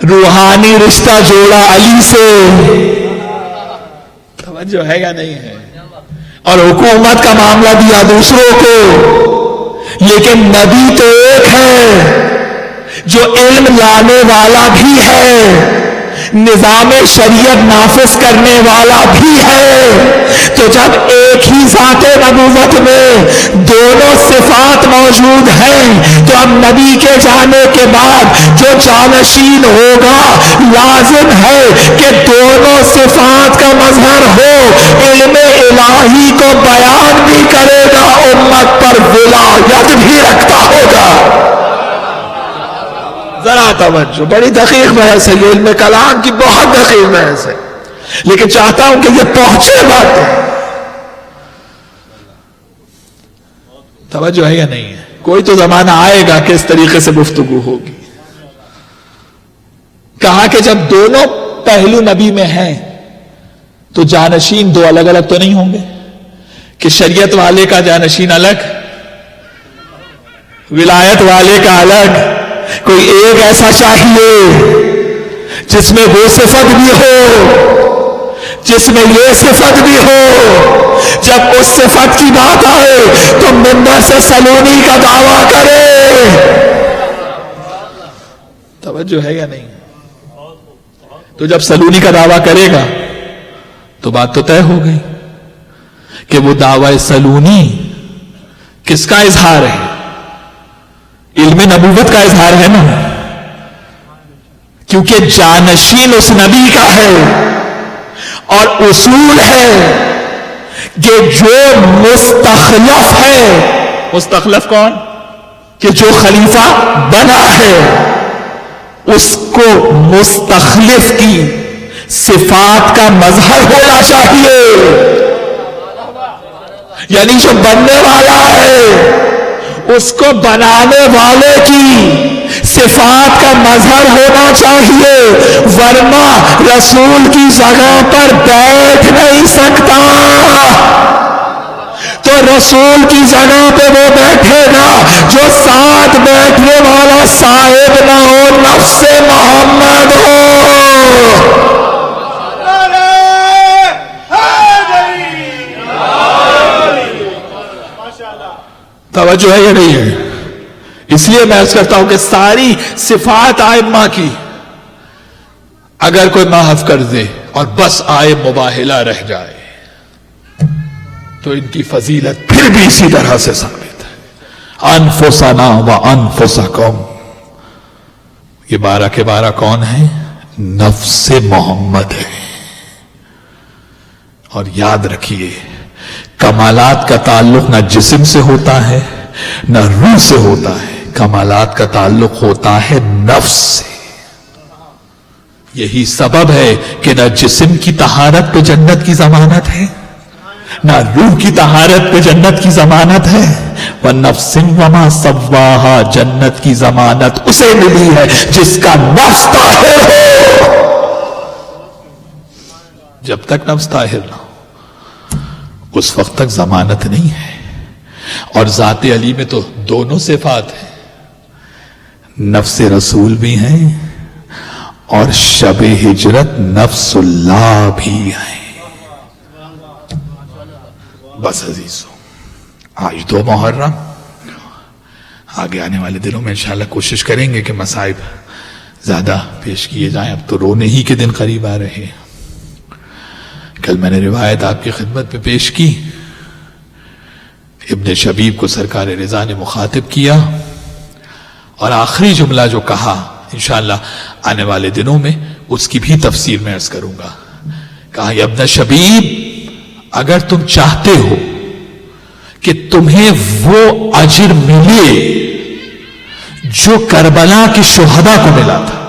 روحانی رشتہ جوڑا علی سے. توجہ ہے یا نہیں ہے؟ اور حکومت کا معاملہ دیا دوسروں کو. لیکن نبی تو ایک ہے جو علم لانے والا بھی ہے، نظام شریعت نافذ کرنے والا بھی ہے. تو جب ایک ہی ذات نبوت میں دونوں صفات موجود ہیں تو اب نبی کے جانے کے بعد جو جانشین ہوگا لازم ہے کہ دونوں صفات کا مظہر ہو. علم الہی کو بیان بھی کرے گا، امت پر ولایت بھی رکھتا ہوگا. ذرا توجہ، بڑی دقیق بحث ہے، یہ علم کلام کی بہت دقیق بحث ہے، لیکن چاہتا ہوں کہ یہ پہنچے باتیں. توجہ ہے یا نہیں ہے؟ کوئی تو زمانہ آئے گا کہ اس طریقے سے گفتگو ہوگی. کہا کہ جب دونوں پہلو نبی میں ہیں تو جانشین دو الگ الگ تو نہیں ہوں گے کہ شریعت والے کا جانشین الگ، ولایت والے کا الگ. کوئی ایک ایسا چاہیے جس میں وہ صفت بھی ہو، جس میں یہ صفت بھی ہو. جب اس صفت کی بات آئے تو منبر سے سلونی کا دعویٰ کرے. توجہ ہے یا نہیں؟ تو جب سلونی کا دعویٰ کرے گا تو بات تو طے ہو گئی کہ وہ دعوی سلونی کس کا اظہار ہے؟ علم نبوت کا اظہار ہے نا، کیونکہ جانشین اس نبی کا ہے. اور اصول ہے کہ جو مستخلف ہے، مستخلف کون؟ کہ جو خلیفہ بنا ہے، اس کو مستخلف کی صفات کا مظہر ہونا چاہیے. یعنی جو بننے والا ہے اس کو بنانے والے کی صفات کا مظہر ہونا چاہیے، ورنہ رسول کی جگہ پر بیٹھ نہیں سکتا. تو رسول کی جگہ پہ وہ بیٹھے گا جو ساتھ بیٹھنے والا صاحب نہ ہو، نفس محمد ہو. توجہ ہے یا نہیں ہے؟ اس لیے میں عرض کرتا ہوں کہ ساری صفات ائمہ کی اگر کوئی محو کر دے اور بس آئے مباہلہ رہ جائے تو ان کی فضیلت پھر بھی اسی طرح سے ثابت ہے. انفسنا و انفسکم، یہ 12 کے 12 کون ہیں؟ نفس محمد ہے. اور یاد رکھیے کمالات کا تعلق نہ جسم سے ہوتا ہے نہ روح سے ہوتا ہے، کمالات کا تعلق ہوتا ہے نفس سے. یہی سبب ہے کہ نہ جسم کی طہارت پہ جنت کی ضمانت ہے، نہ روح کی طہارت پہ جنت کی ضمانت ہے. وَنَفْسٍ وَمَا سَوَّاهَا، جنت کی ضمانت اسے ملی ہے جس کا نفس طاہر ہو. جب تک نفس طاہر نہ ہو اس وقت تک ضمانت نہیں ہے. اور ذات علی میں تو دونوں صفات ہیں، نفس رسول بھی ہیں اور شب ہجرت نفس اللہ بھی ہیں. بس عزیزو، آج 2 محرم، آگے آنے والے دنوں میں انشاءاللہ کوشش کریں گے کہ مصائب زیادہ پیش کیے جائیں. اب تو رونے ہی کے دن قریب آ رہے ہیں. کل میں نے روایت آپ کی خدمت میں پیش کی، ابن شبیب کو سرکار رضا نے مخاطب کیا اور آخری جملہ جو کہا انشاءاللہ آنے والے دنوں میں اس کی بھی تفسیر میں عرض کروں گا. کہا یا ابن شبیب، اگر تم چاہتے ہو کہ تمہیں وہ اجر ملے جو کربلا کے شہداء کو ملا تھا.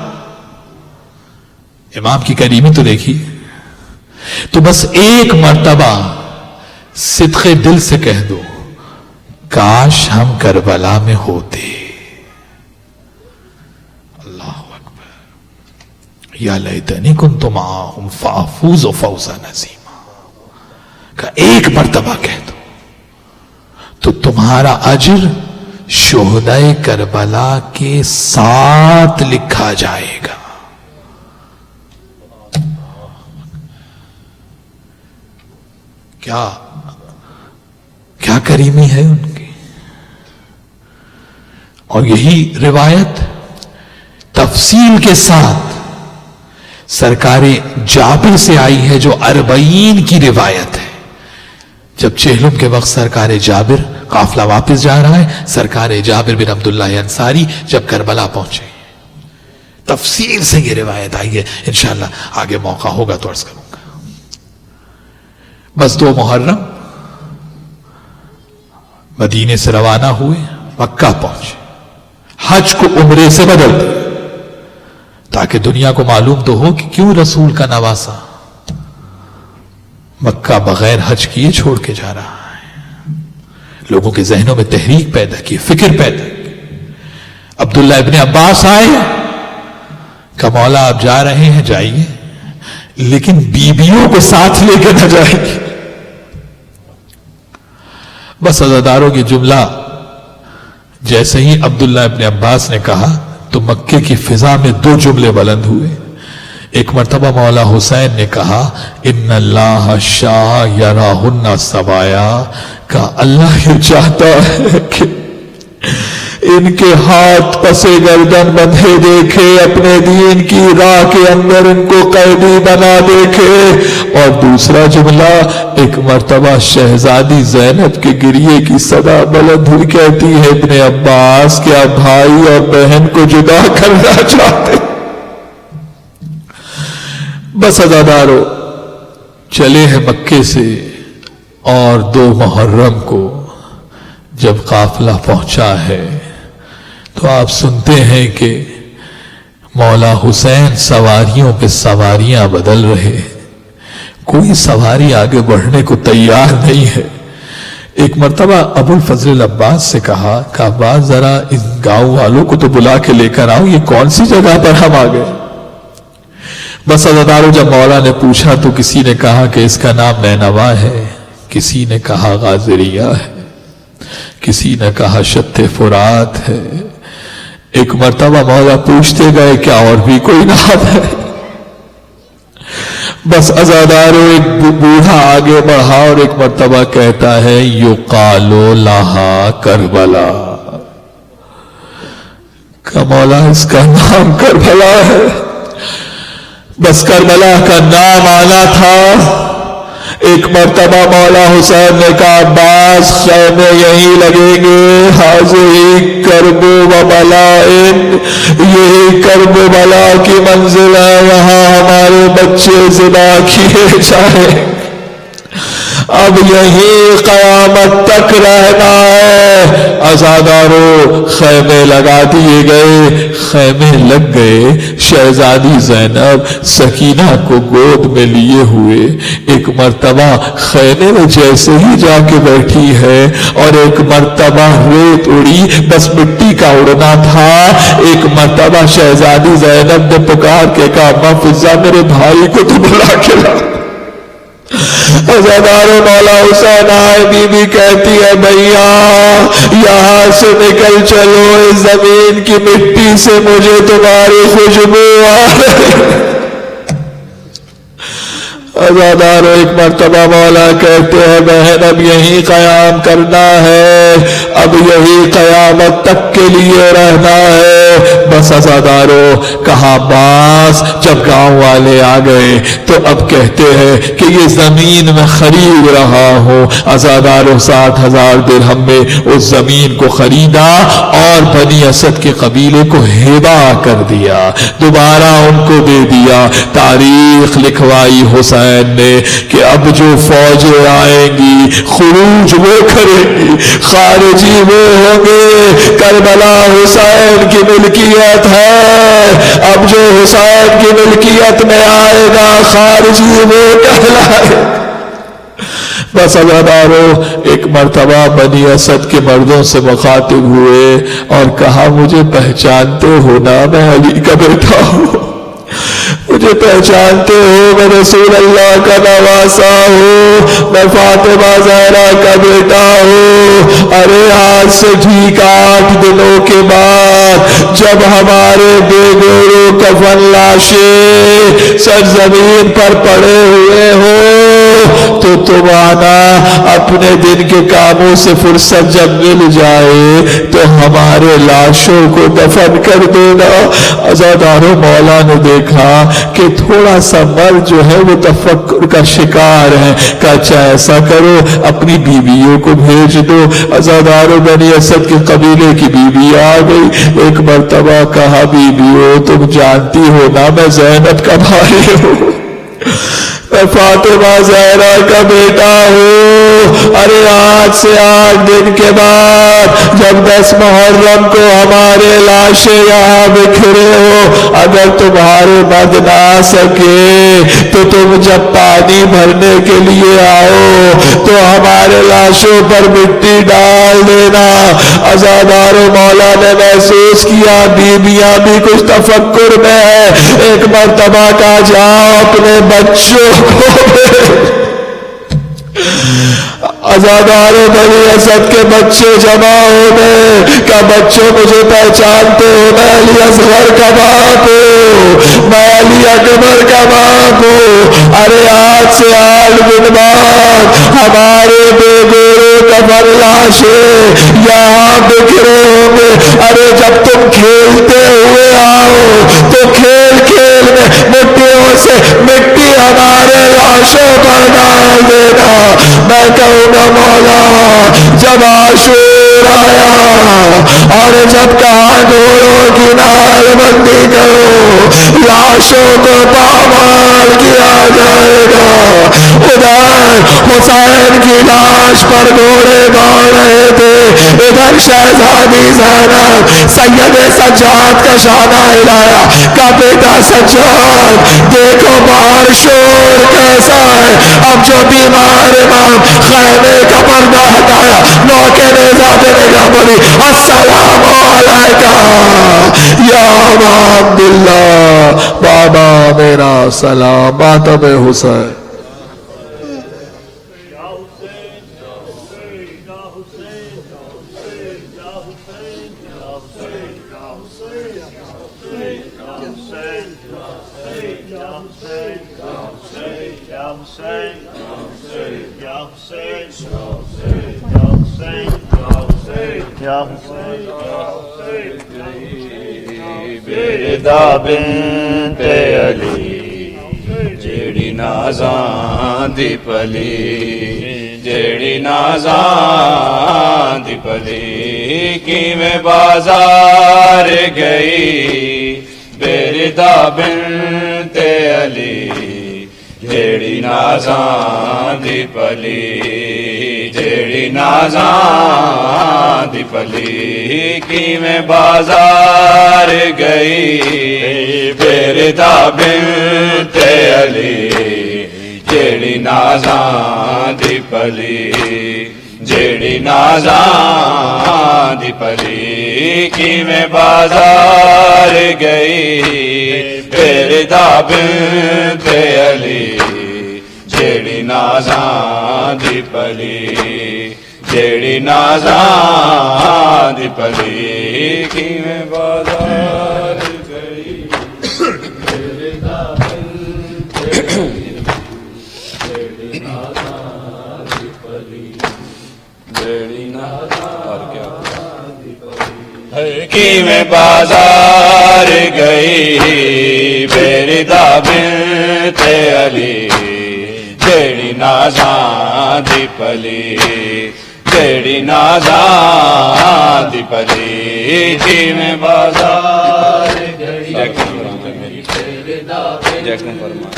امام کی کریمی تو دیکھیے. تو بس ایک مرتبہ صدق دل سے کہہ دو کاش ہم کربلا میں ہوتے. اللہ اکبر. یا لیتنی کنت معاہم فافوز فوزا نظیما. کا ایک مرتبہ کہہ دو تو تمہارا اجر شہدائے کربلا کے ساتھ لکھا جائے گا. کیا کریمی ہے ان کی. اور یہی روایت تفصیل کے ساتھ سرکار جابر سے آئی ہے جو 40 کی روایت ہے. جب چہلم کے وقت سرکار جابر قافلہ واپس جا رہا ہے, سرکار جابر بن عبداللہ انصاری جب کربلا پہنچے, تفصیل سے یہ روایت آئی ہے. انشاءاللہ آگے موقع ہوگا تو عرض کروں گا. بس 2 محرم مدینے سے روانہ ہوئے, مکہ پہنچے, حج کو عمرے سے بدل دیا تاکہ دنیا کو معلوم تو ہو کہ کیوں رسول کا نواسا مکہ بغیر حج کیے چھوڑ کے جا رہا ہے. لوگوں کے ذہنوں میں تحریک پیدا کی, فکر پیدا کی. عبداللہ ابن عباس آئے, کہ مولا آپ جا رہے ہیں جائیے, لیکن بیویوں کو ساتھ لے کے نہ جائیے. بس عزاداروں کی جملہ جیسے ہی عبداللہ ابن عباس نے کہا تو مکے کی فضا میں 2 جملے بلند ہوئے. ایک مرتبہ مولا حسین نے کہا ان اللہ شاہ یراہن سبایا, کہ اللہ یہ چاہتا ہے کہ ان کے ہاتھ پسے گردن بندھے دیکھے, اپنے دین کی راہ کے اندر ان کو قیدی بنا دیکھے. اور دوسرا جملہ, ایک مرتبہ شہزادی زینب کے گریے کی صدا بلند ہوئی, کہتی ہے ابن عباس کیا بھائی اور بہن کو جدا کرنا چاہتے. بس عزادارو چلے ہیں مکے سے, اور 2 محرم کو جب قافلہ پہنچا ہے تو آپ سنتے ہیں کہ مولا حسین سواریوں پہ سواریاں بدل رہے, کوئی سواری آگے بڑھنے کو تیار نہیں ہے. ایک مرتبہ ابو الفضل عباس سے کہا کہ عباس ذرا ان گاؤں والوں کو تو بلا کے لے کر آؤ, یہ کون سی جگہ پر ہم آ گئے. بس عزادارو جب مولا نے پوچھا تو کسی نے کہا کہ اس کا نام نینوا ہے, کسی نے کہا غازریہ ہے, کسی نے کہا شت فرات ہے. ایک مرتبہ مولا پوچھتے گئے کیا اور بھی کوئی نام ہے. بس عزادارو ایک بوڑھا آگے بڑھا اور ایک مرتبہ کہتا ہے یقالو لہا کربلا, کہ مولا اس کا نام کربلا ہے. بس کربلا کا نام آنا تھا. ایک مرتبہ مولا حسین نے کہا عباس خیمے یہی لگیں گے, حاضری کرب و بلائن, یہی کرب و بلا کی منزل ہے, یہاں ہمارے بچے زنا کیے جائیں. اب یہی قیامت تک رہنا ہے. عزادارو خیمے لگا دیے گئے, خیمے لگ گئے. شہزادی زینب سکینہ کو گود میں لیے ہوئے ایک مرتبہ خیمے میں جیسے ہی جا کے بیٹھی ہے اور ایک مرتبہ ریت اڑی, بس مٹی کا اڑنا تھا. ایک مرتبہ شہزادی زینب نے پکار کے کہا اما فضہ میرے بھائی کو تو بلا کے لا. عزادارو مولا حسین آئے, بی بی کہتی ہے بھیا یہاں سے نکل چلو, اس زمین کی مٹی سے مجھے تمہاری خوشبو آ رہی. عزادارو ایک مرتبہ مولا کہتے ہیں بہن اب یہی قیام کرنا ہے, اب یہی قیامت تک کے لیے رہنا ہے. بس عزادارو کہا باس جب گاؤں والے آ گئے تو اب کہتے ہیں کہ یہ زمین میں خرید رہا ہوں. عزاداروں 60,000 درہم میں اس زمین کو خریدا اور بنی اسد کے قبیلے کو ہبہ کر دیا, دوبارہ ان کو دے دیا. تاریخ لکھوائی حسین نے کہ اب جو فوجیں آئیں گی خروج وہ کریں گی, خارجی وہ ہوں گے. کربلا حسین کی ملکیت ہے, اب جو حسین کی ملکیت میں آئے گا خارجی وہ کہلائے. بس عزاداروں ایک مرتبہ بنی اسد کے مردوں سے مخاطب ہوئے اور کہا مجھے پہچانتے ہو نا, میں علی کا بیٹا ہوں, مجھے پہچانتے ہو, میں رسول اللہ کا نواسا ہوں, میں فاطمہ زہرا کا بیٹا ہوں. ارے آج سے ٹھیک 8 دنوں کے بعد جب ہمارے بے گورو کفن لاشیں سرزمین پر پڑے ہوئے ہو تو تم آنا, اپنے دن کے کاموں سے فرصت جب مل جائے تو ہمارے لاشوں کو دفن کر دینا. عزاداروں مولا نے دیکھا کہ تھوڑا سا مرد جو ہے وہ تفکر کا شکار ہے, کہ اچھا ایسا کرو اپنی بیویوں کو بھیج دو. عزاداروں بنی اسد کے قبیلے کی بیوی آ گئی. ایک مرتبہ کہا بیویوں تم جانتی ہو نا میں زینب کا بھائی ہوں, میں فاطمہ زہرا کا بیٹا ہوں. ارے آج سے 8 دن کے بعد جب 10 محرم کو ہمارے لاشیں یہاں بکھرے ہو, اگر تمہارے مرد نہ آ سکے تو تم جب پانی بھرنے کے لیے آؤ تو ہمارے لاشوں پر مٹی ڈال دینا. عزاداروں مولا نے محسوس کیا بیویاں بھی کچھ تفکر میں ہے. ایک مرتبہ کہا جاؤ اپنے بچوں عزاداروں بنی اسد کے بچے جمع ہو گئے. کہ بچوں مجھے پہچانتے ہو, میں علی اصغر کا باپ ہوں, میں علی اکبر کا باپ ہوں. ارے آج سے 8 دن بعد ہمارے بے گورو کفن لاشیں یہاں بکھرے ہوں گے. ارے جب تم کھیلتے ہوئے آؤ تو کھیل کھیل میں مٹیوں سے مٹی ہمارے لاشوں پر ڈال دینا. میں کہوں گا مولا جب عاشور آیا اور جب کہا گھوڑوں کی نال بندی کرو لاشوں کو پامال کیا جائے گا. ادھر حسین کی لاش پر گھوڑے دوڑ رہے تھے, ادھر شہزادی زینب سید سجاد کا شانہ ہلایا کا بیٹا سجاد دیکھو باہر شور کیسا ہے. اب جو بیمار امام خیمے کا پردہ ہٹایا موقع نیزہ پہ نگاہ بولی السلام علیکہ یا امام عبداللہ, بابا میرا سلام. ماتم حسین بیردا بنت علی جیڑی نازاں دی پلی, جیڑی نازاں دی پلی کیویں بازار گئی. بیردا بنت علی جیڑی نازاں دی پلی, جیڑی نازاں دی پلی کیویں بازار گئی. بیردا بنت علی جیڑی نازاں دی پلی, جیڑی نازاں دی پلی کیویں بازار گئی. بیردا بنت علی جیڑی نازاں دی پلی, جیڑی نازاں دی پلی کیویں بازار گئی. بیردا بنت علی جیڑی نازاں دی پلی, جیڑی نازاں دی پلی. کی میں بازار گئی بیردا بنت علی جیڑی نازاں دی پلی جیڑی نازاں دی پلی کی میں بازار گئی جیکم فرما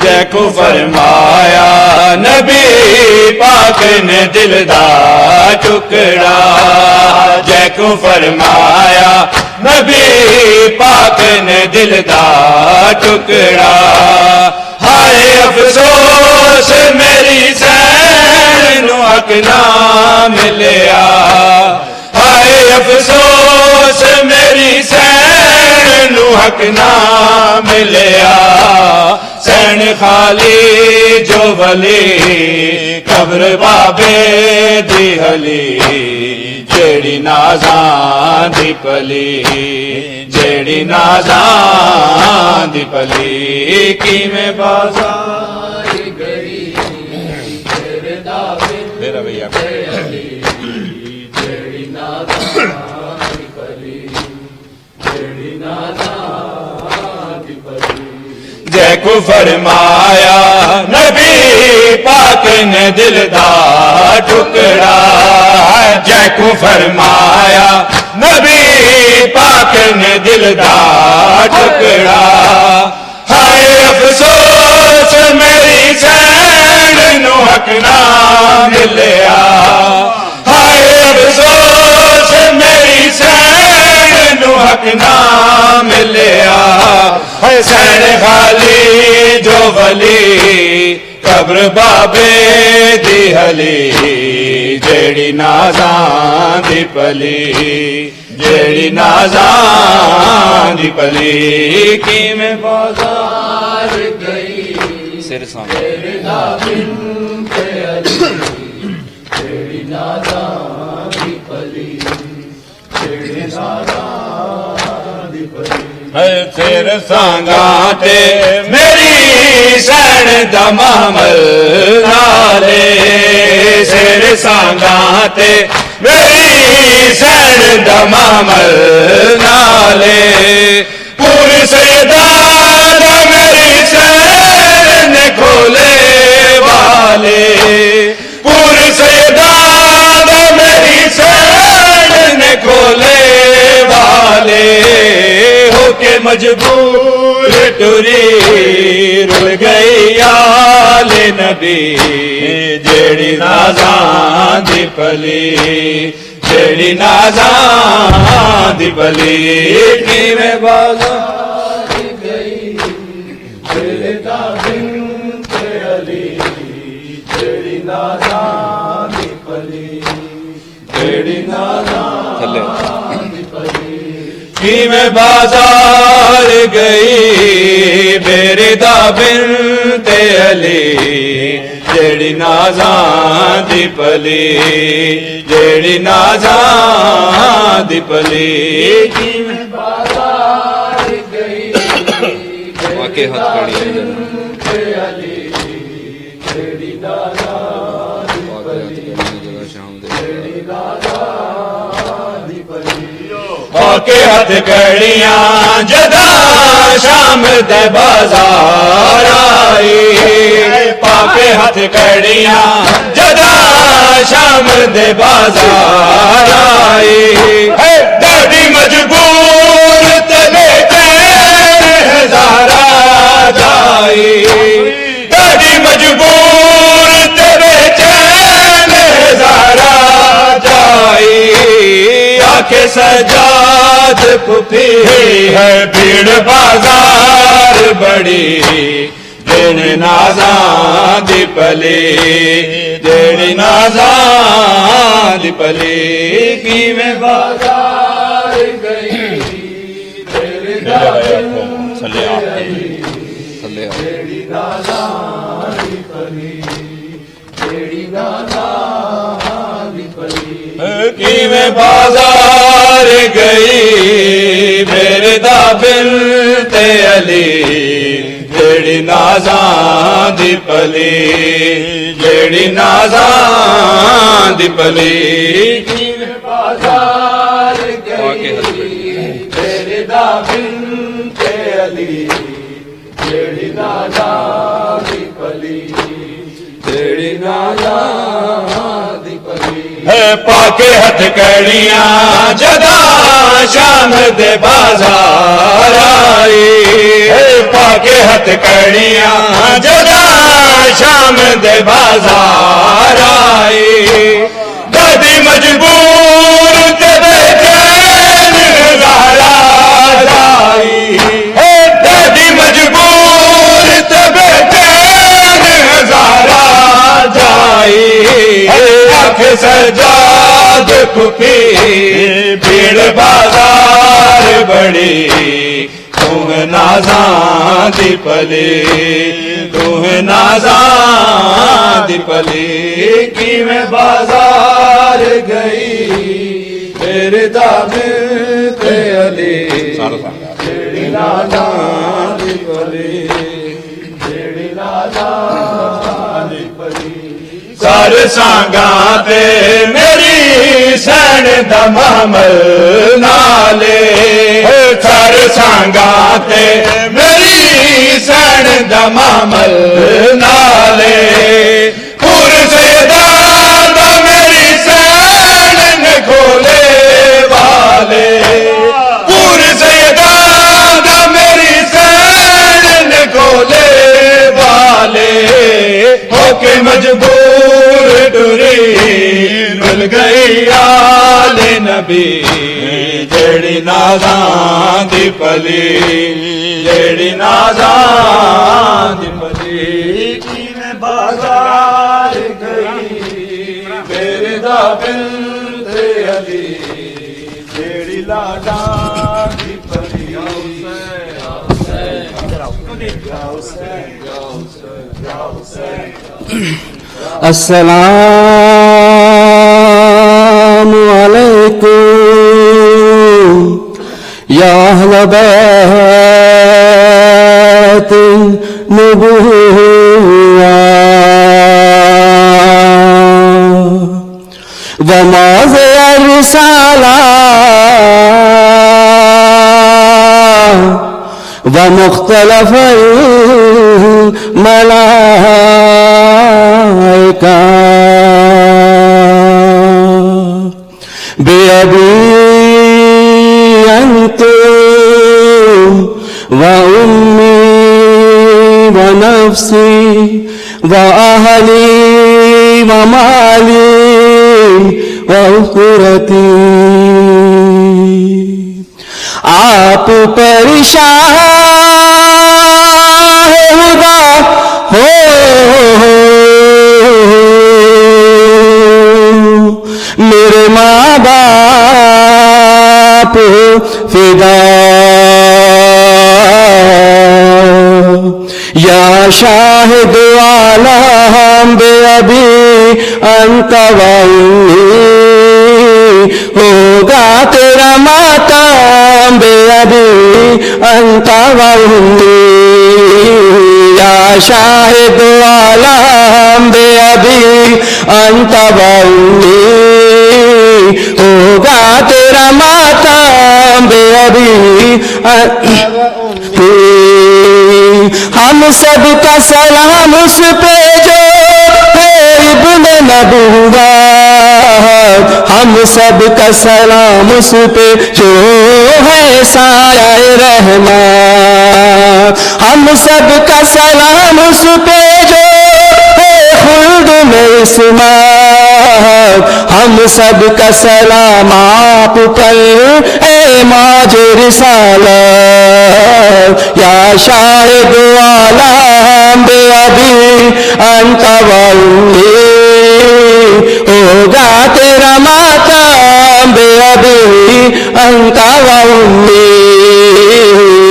جے کو فرمایا نبی پاک نے دل دا ٹکڑا جے کو فرمایا نبی پاک نے دل دا ٹکڑا ہائے افسوس میری زین نو حق نہ ملیا ہائے افسوس میری زین نو حق نہ ملیا سین خالی جو ولی قبر بابے دی حلی جیڑی نازاں دی پلی جیڑی نازاں دی پلی کی میں بازار گئی میرا بھیا جیڑی نازاں دی پلی جیڑی نازاں دی پلی جے کو فرمایا نبی پاک نے دل دا ٹکڑا جے کو فرمایا نبی پاک نے دل دا ٹکڑا ہائے افسوس میری زین نو حق نہ ملیا ہائے افسوس میری زین نو حق نہ ملیا حسین خالی جو ولی قبر بابے دی حلی جیڑی نازاں دی پلی جیڑی نازاں دی پلی کی میں بازار گئی سر سامنے جیڑی نازاں دی پلی جیڑی نازاں دی پلی سر سانگاں تے میری سین دا محمل نالے سر سانگاں تے میری سین دا محمل نالے پور سے داد میری سین نے کھولے والے پور سے داد میری سین نے کھولے والے کے مجبور ٹری رل گئی آل نبی جیڑی نازاں دی پلی جیڑی نازاں دی پلی کی میں بازار گئی بیردا بنت علی جیڑی نازاں دی پلی جیڑی نازاں دی پلی کی میں بازار گئی بیردا بنت علی جیڑی نازاں دی پلی جیڑی نازاں دی پلی کی میں بازار گئی واقع ہاتھ کھڑی علی جیڑی نازاں دی پلی جیڑی نازاں دی پلی کے ہاتھ کڑیاں جدا شام دے بازار آئی پاکے ہاتھ کڑیاں جدا شام دے بازار آئی ڈاڈی مجبور تلے ہزارہ جائی ڈاڈی مجبور تلے ہزارہ جائی آکے سجاد پھپھی ہے بھیڑ بازار بڑی جیڑی نازاں دی پلی جیڑی نازاں دی پلی کی میں بازار گئی جیڑی نازاں دی پلی جیڑی نازاں دی پلی کی میں بازار گئی بیردا بنت علی جیڑی نازاں دی پلی جیڑی نازاں دی پلی کیویں بازار گئی تیرے دا بنت علی جیڑی نازاں دی پلی جیڑی نازاں دی پلی پاکے ہتھ کڑیاں جدا شام دے بازار آئی پاکے ہتھ کڑیاں جدا شام دے بازار آئی دادی مجبور تے بے چین ہزارا جائی دادی مجبور تے بے چین ہزارا جائی آنکھ سجاد پھپھی بھیڑ بازار بڑی تم نازاں دی پلی تم نازاں دی پلی کیویں بازار گئی تیرے دامن تے علی جیڑی نازاں دی پلی جیڑی نازاں دی پلی سر سانگاں تے میری سین دا محمل نالے سر سانگاں تے میری سین دا محمل نالے پور سیدا دا میری سین نے کھولے والے پور سیدا دا میری سین نے کھولے والے ہو کے مجبور ٹری مل گئی آل نبی جیڑی نازاں دی پلی جیڑی نازاں دی پلی کیویں بازار گئی میرے دا بنت علی جیڑی نازاں دی پلی السلام علیکم یا اہل بیت نبوہ وموضع الرسالہ ومختلف الملائکہ بأبي أنتم وأمي ونفسي وأهلي ومالي وأخرتي آپ پریشان ہو میرے ماں باپ فدا یا شاہد عالم بے ابھی انت وانی ہوگا تیرا ماتم بے ابھی انت وانی یا شاہد عالم بے ابھی انت وانی ہوگا تیرا ماتم بے ابھی ہم سب کا سلام اس پہ جو ہے ابن نبوت ہم سب کا سلام اس پہ جو ہے سایہ رحمت ہم سب کا سلام اس پہ جو ہے خلد میں اسمت ہم سب کا سلام آپ پر اے ماج رسالت یا شاہد عالم بے ابھی انت وانی ہوگا تیرا ماتم بے ابھی انت وانی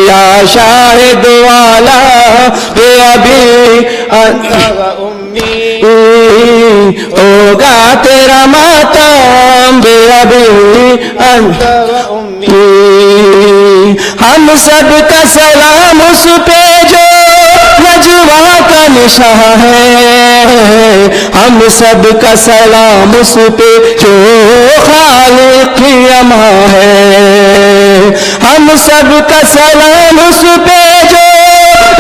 یا شاہد عالم بے ابھی انت وانی ہوگا تیرا ماتم بے ابھی انت وانی ہم سب کا سلام اس پہ جو نجوا کا نشاں ہے، ہم سب کا سلام اس پہ جو خالق کی اما ہے، ہم سب کا سلام اس پہ جو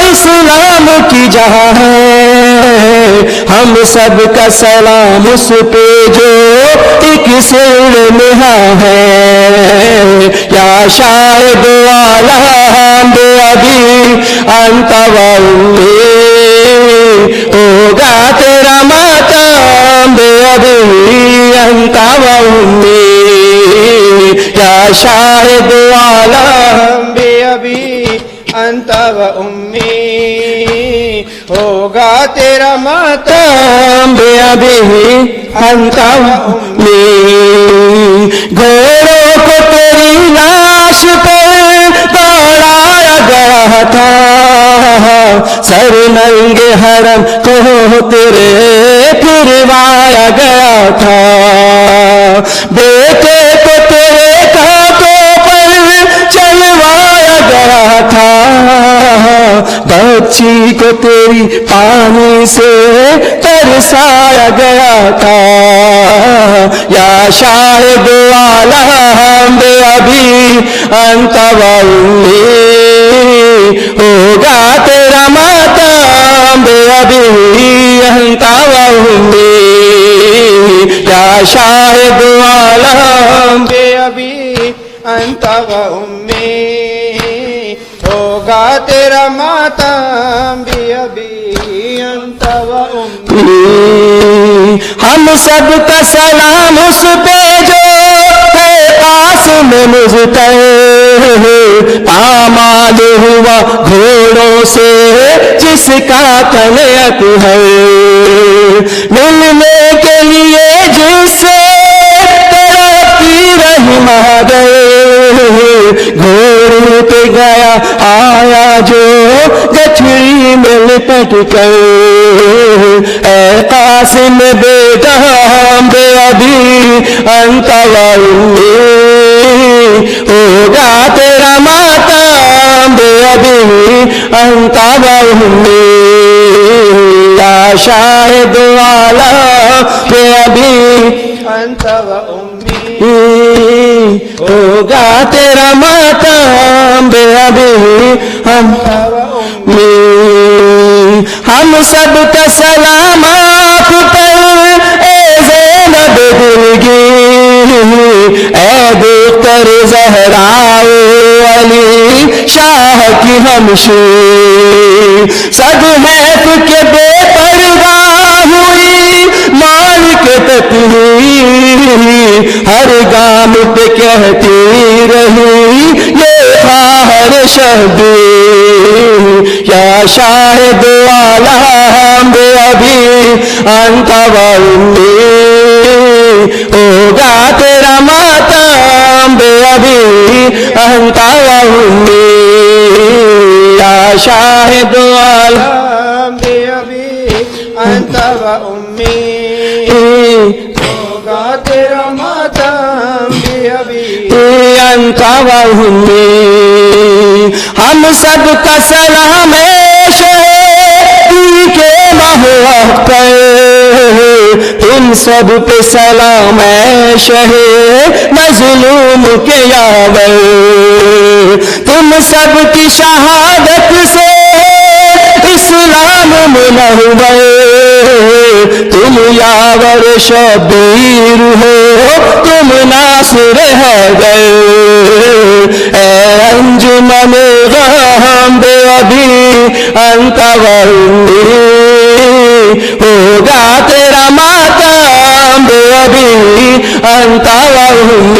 اسلام کی جہاں ہے، ہم سب کا سلام اس پہ جو ایک سر نہاں ہے، یا شاہد عالم بے ابی انت و امی، ہوگا تیرا ماتم بے ابی انت و امی، یا شاہد عالم بے ابی انت و امی، ہوگا تیرا ماتم بے ابی انت و امی، گھوڑوں کو تیری لاش پر دوڑایا گیا تھا، سر ننگے حرم کو تیرے پھروایا گیا تھا، بیٹے کو تیرے کانٹوں پر چلوایا گیا تھا، بچی کو تیری پانی سے ترسایا گیا تھا، یا شاہد عالم بے ابی انت و امی، ہوگا تیرا ماتم بے ابی انت و امی، یا شاہد عالم بے ابی انت و امی، ہوگا تیرا ماتم بے ابی انت و امی، ہم سب کا سلام اس پہ جو ہے قاسم مزتر، پامال ہوا گھوڑوں سے جس کا تن اطہر، ملنے کے لیے جس سے تڑپتی رہی مادر، گھوڑے پہ گیا آیا جو گٹھڑی میں لپٹ کر، اے قاسم بیگم بے ابی انت و امی، ہوگا تیرا ماتم بے ابی انت و امی، یا شاہد عالم بے ابی انت و امی، ہوگا تیرا ماتم بے ابی انت و امی، ہم سب کا سلام آپ پر اے زینب دلگی، اے دختر زہرا علی شاہ کی ہمشیر، صد حیف کے بے پرواہ ہوئی مال کے تطہیر، ہر گام پہ کہتی رہی یہ خواہر شبیر، یا شاہد عالم بے ابی انت و امی، ہوگا تیرا ماتم بے ابی انت و امی، یا شاہد عالم بے ابی انت و امی، ہوگا تیرا ماتم بے ابی انت و امی، ہم سب کا سلام کے محوق پر، تم سب پہ سلام اے شہ مظلوم کے یاور، تم سب کی شہادت سے اسلام منور، تم یاور شبیر ہو تم ناصر حیدر، اے انجمن غم بے ابی انت و امی، ہوگا تیرا ماتم بے ابی انت و امی،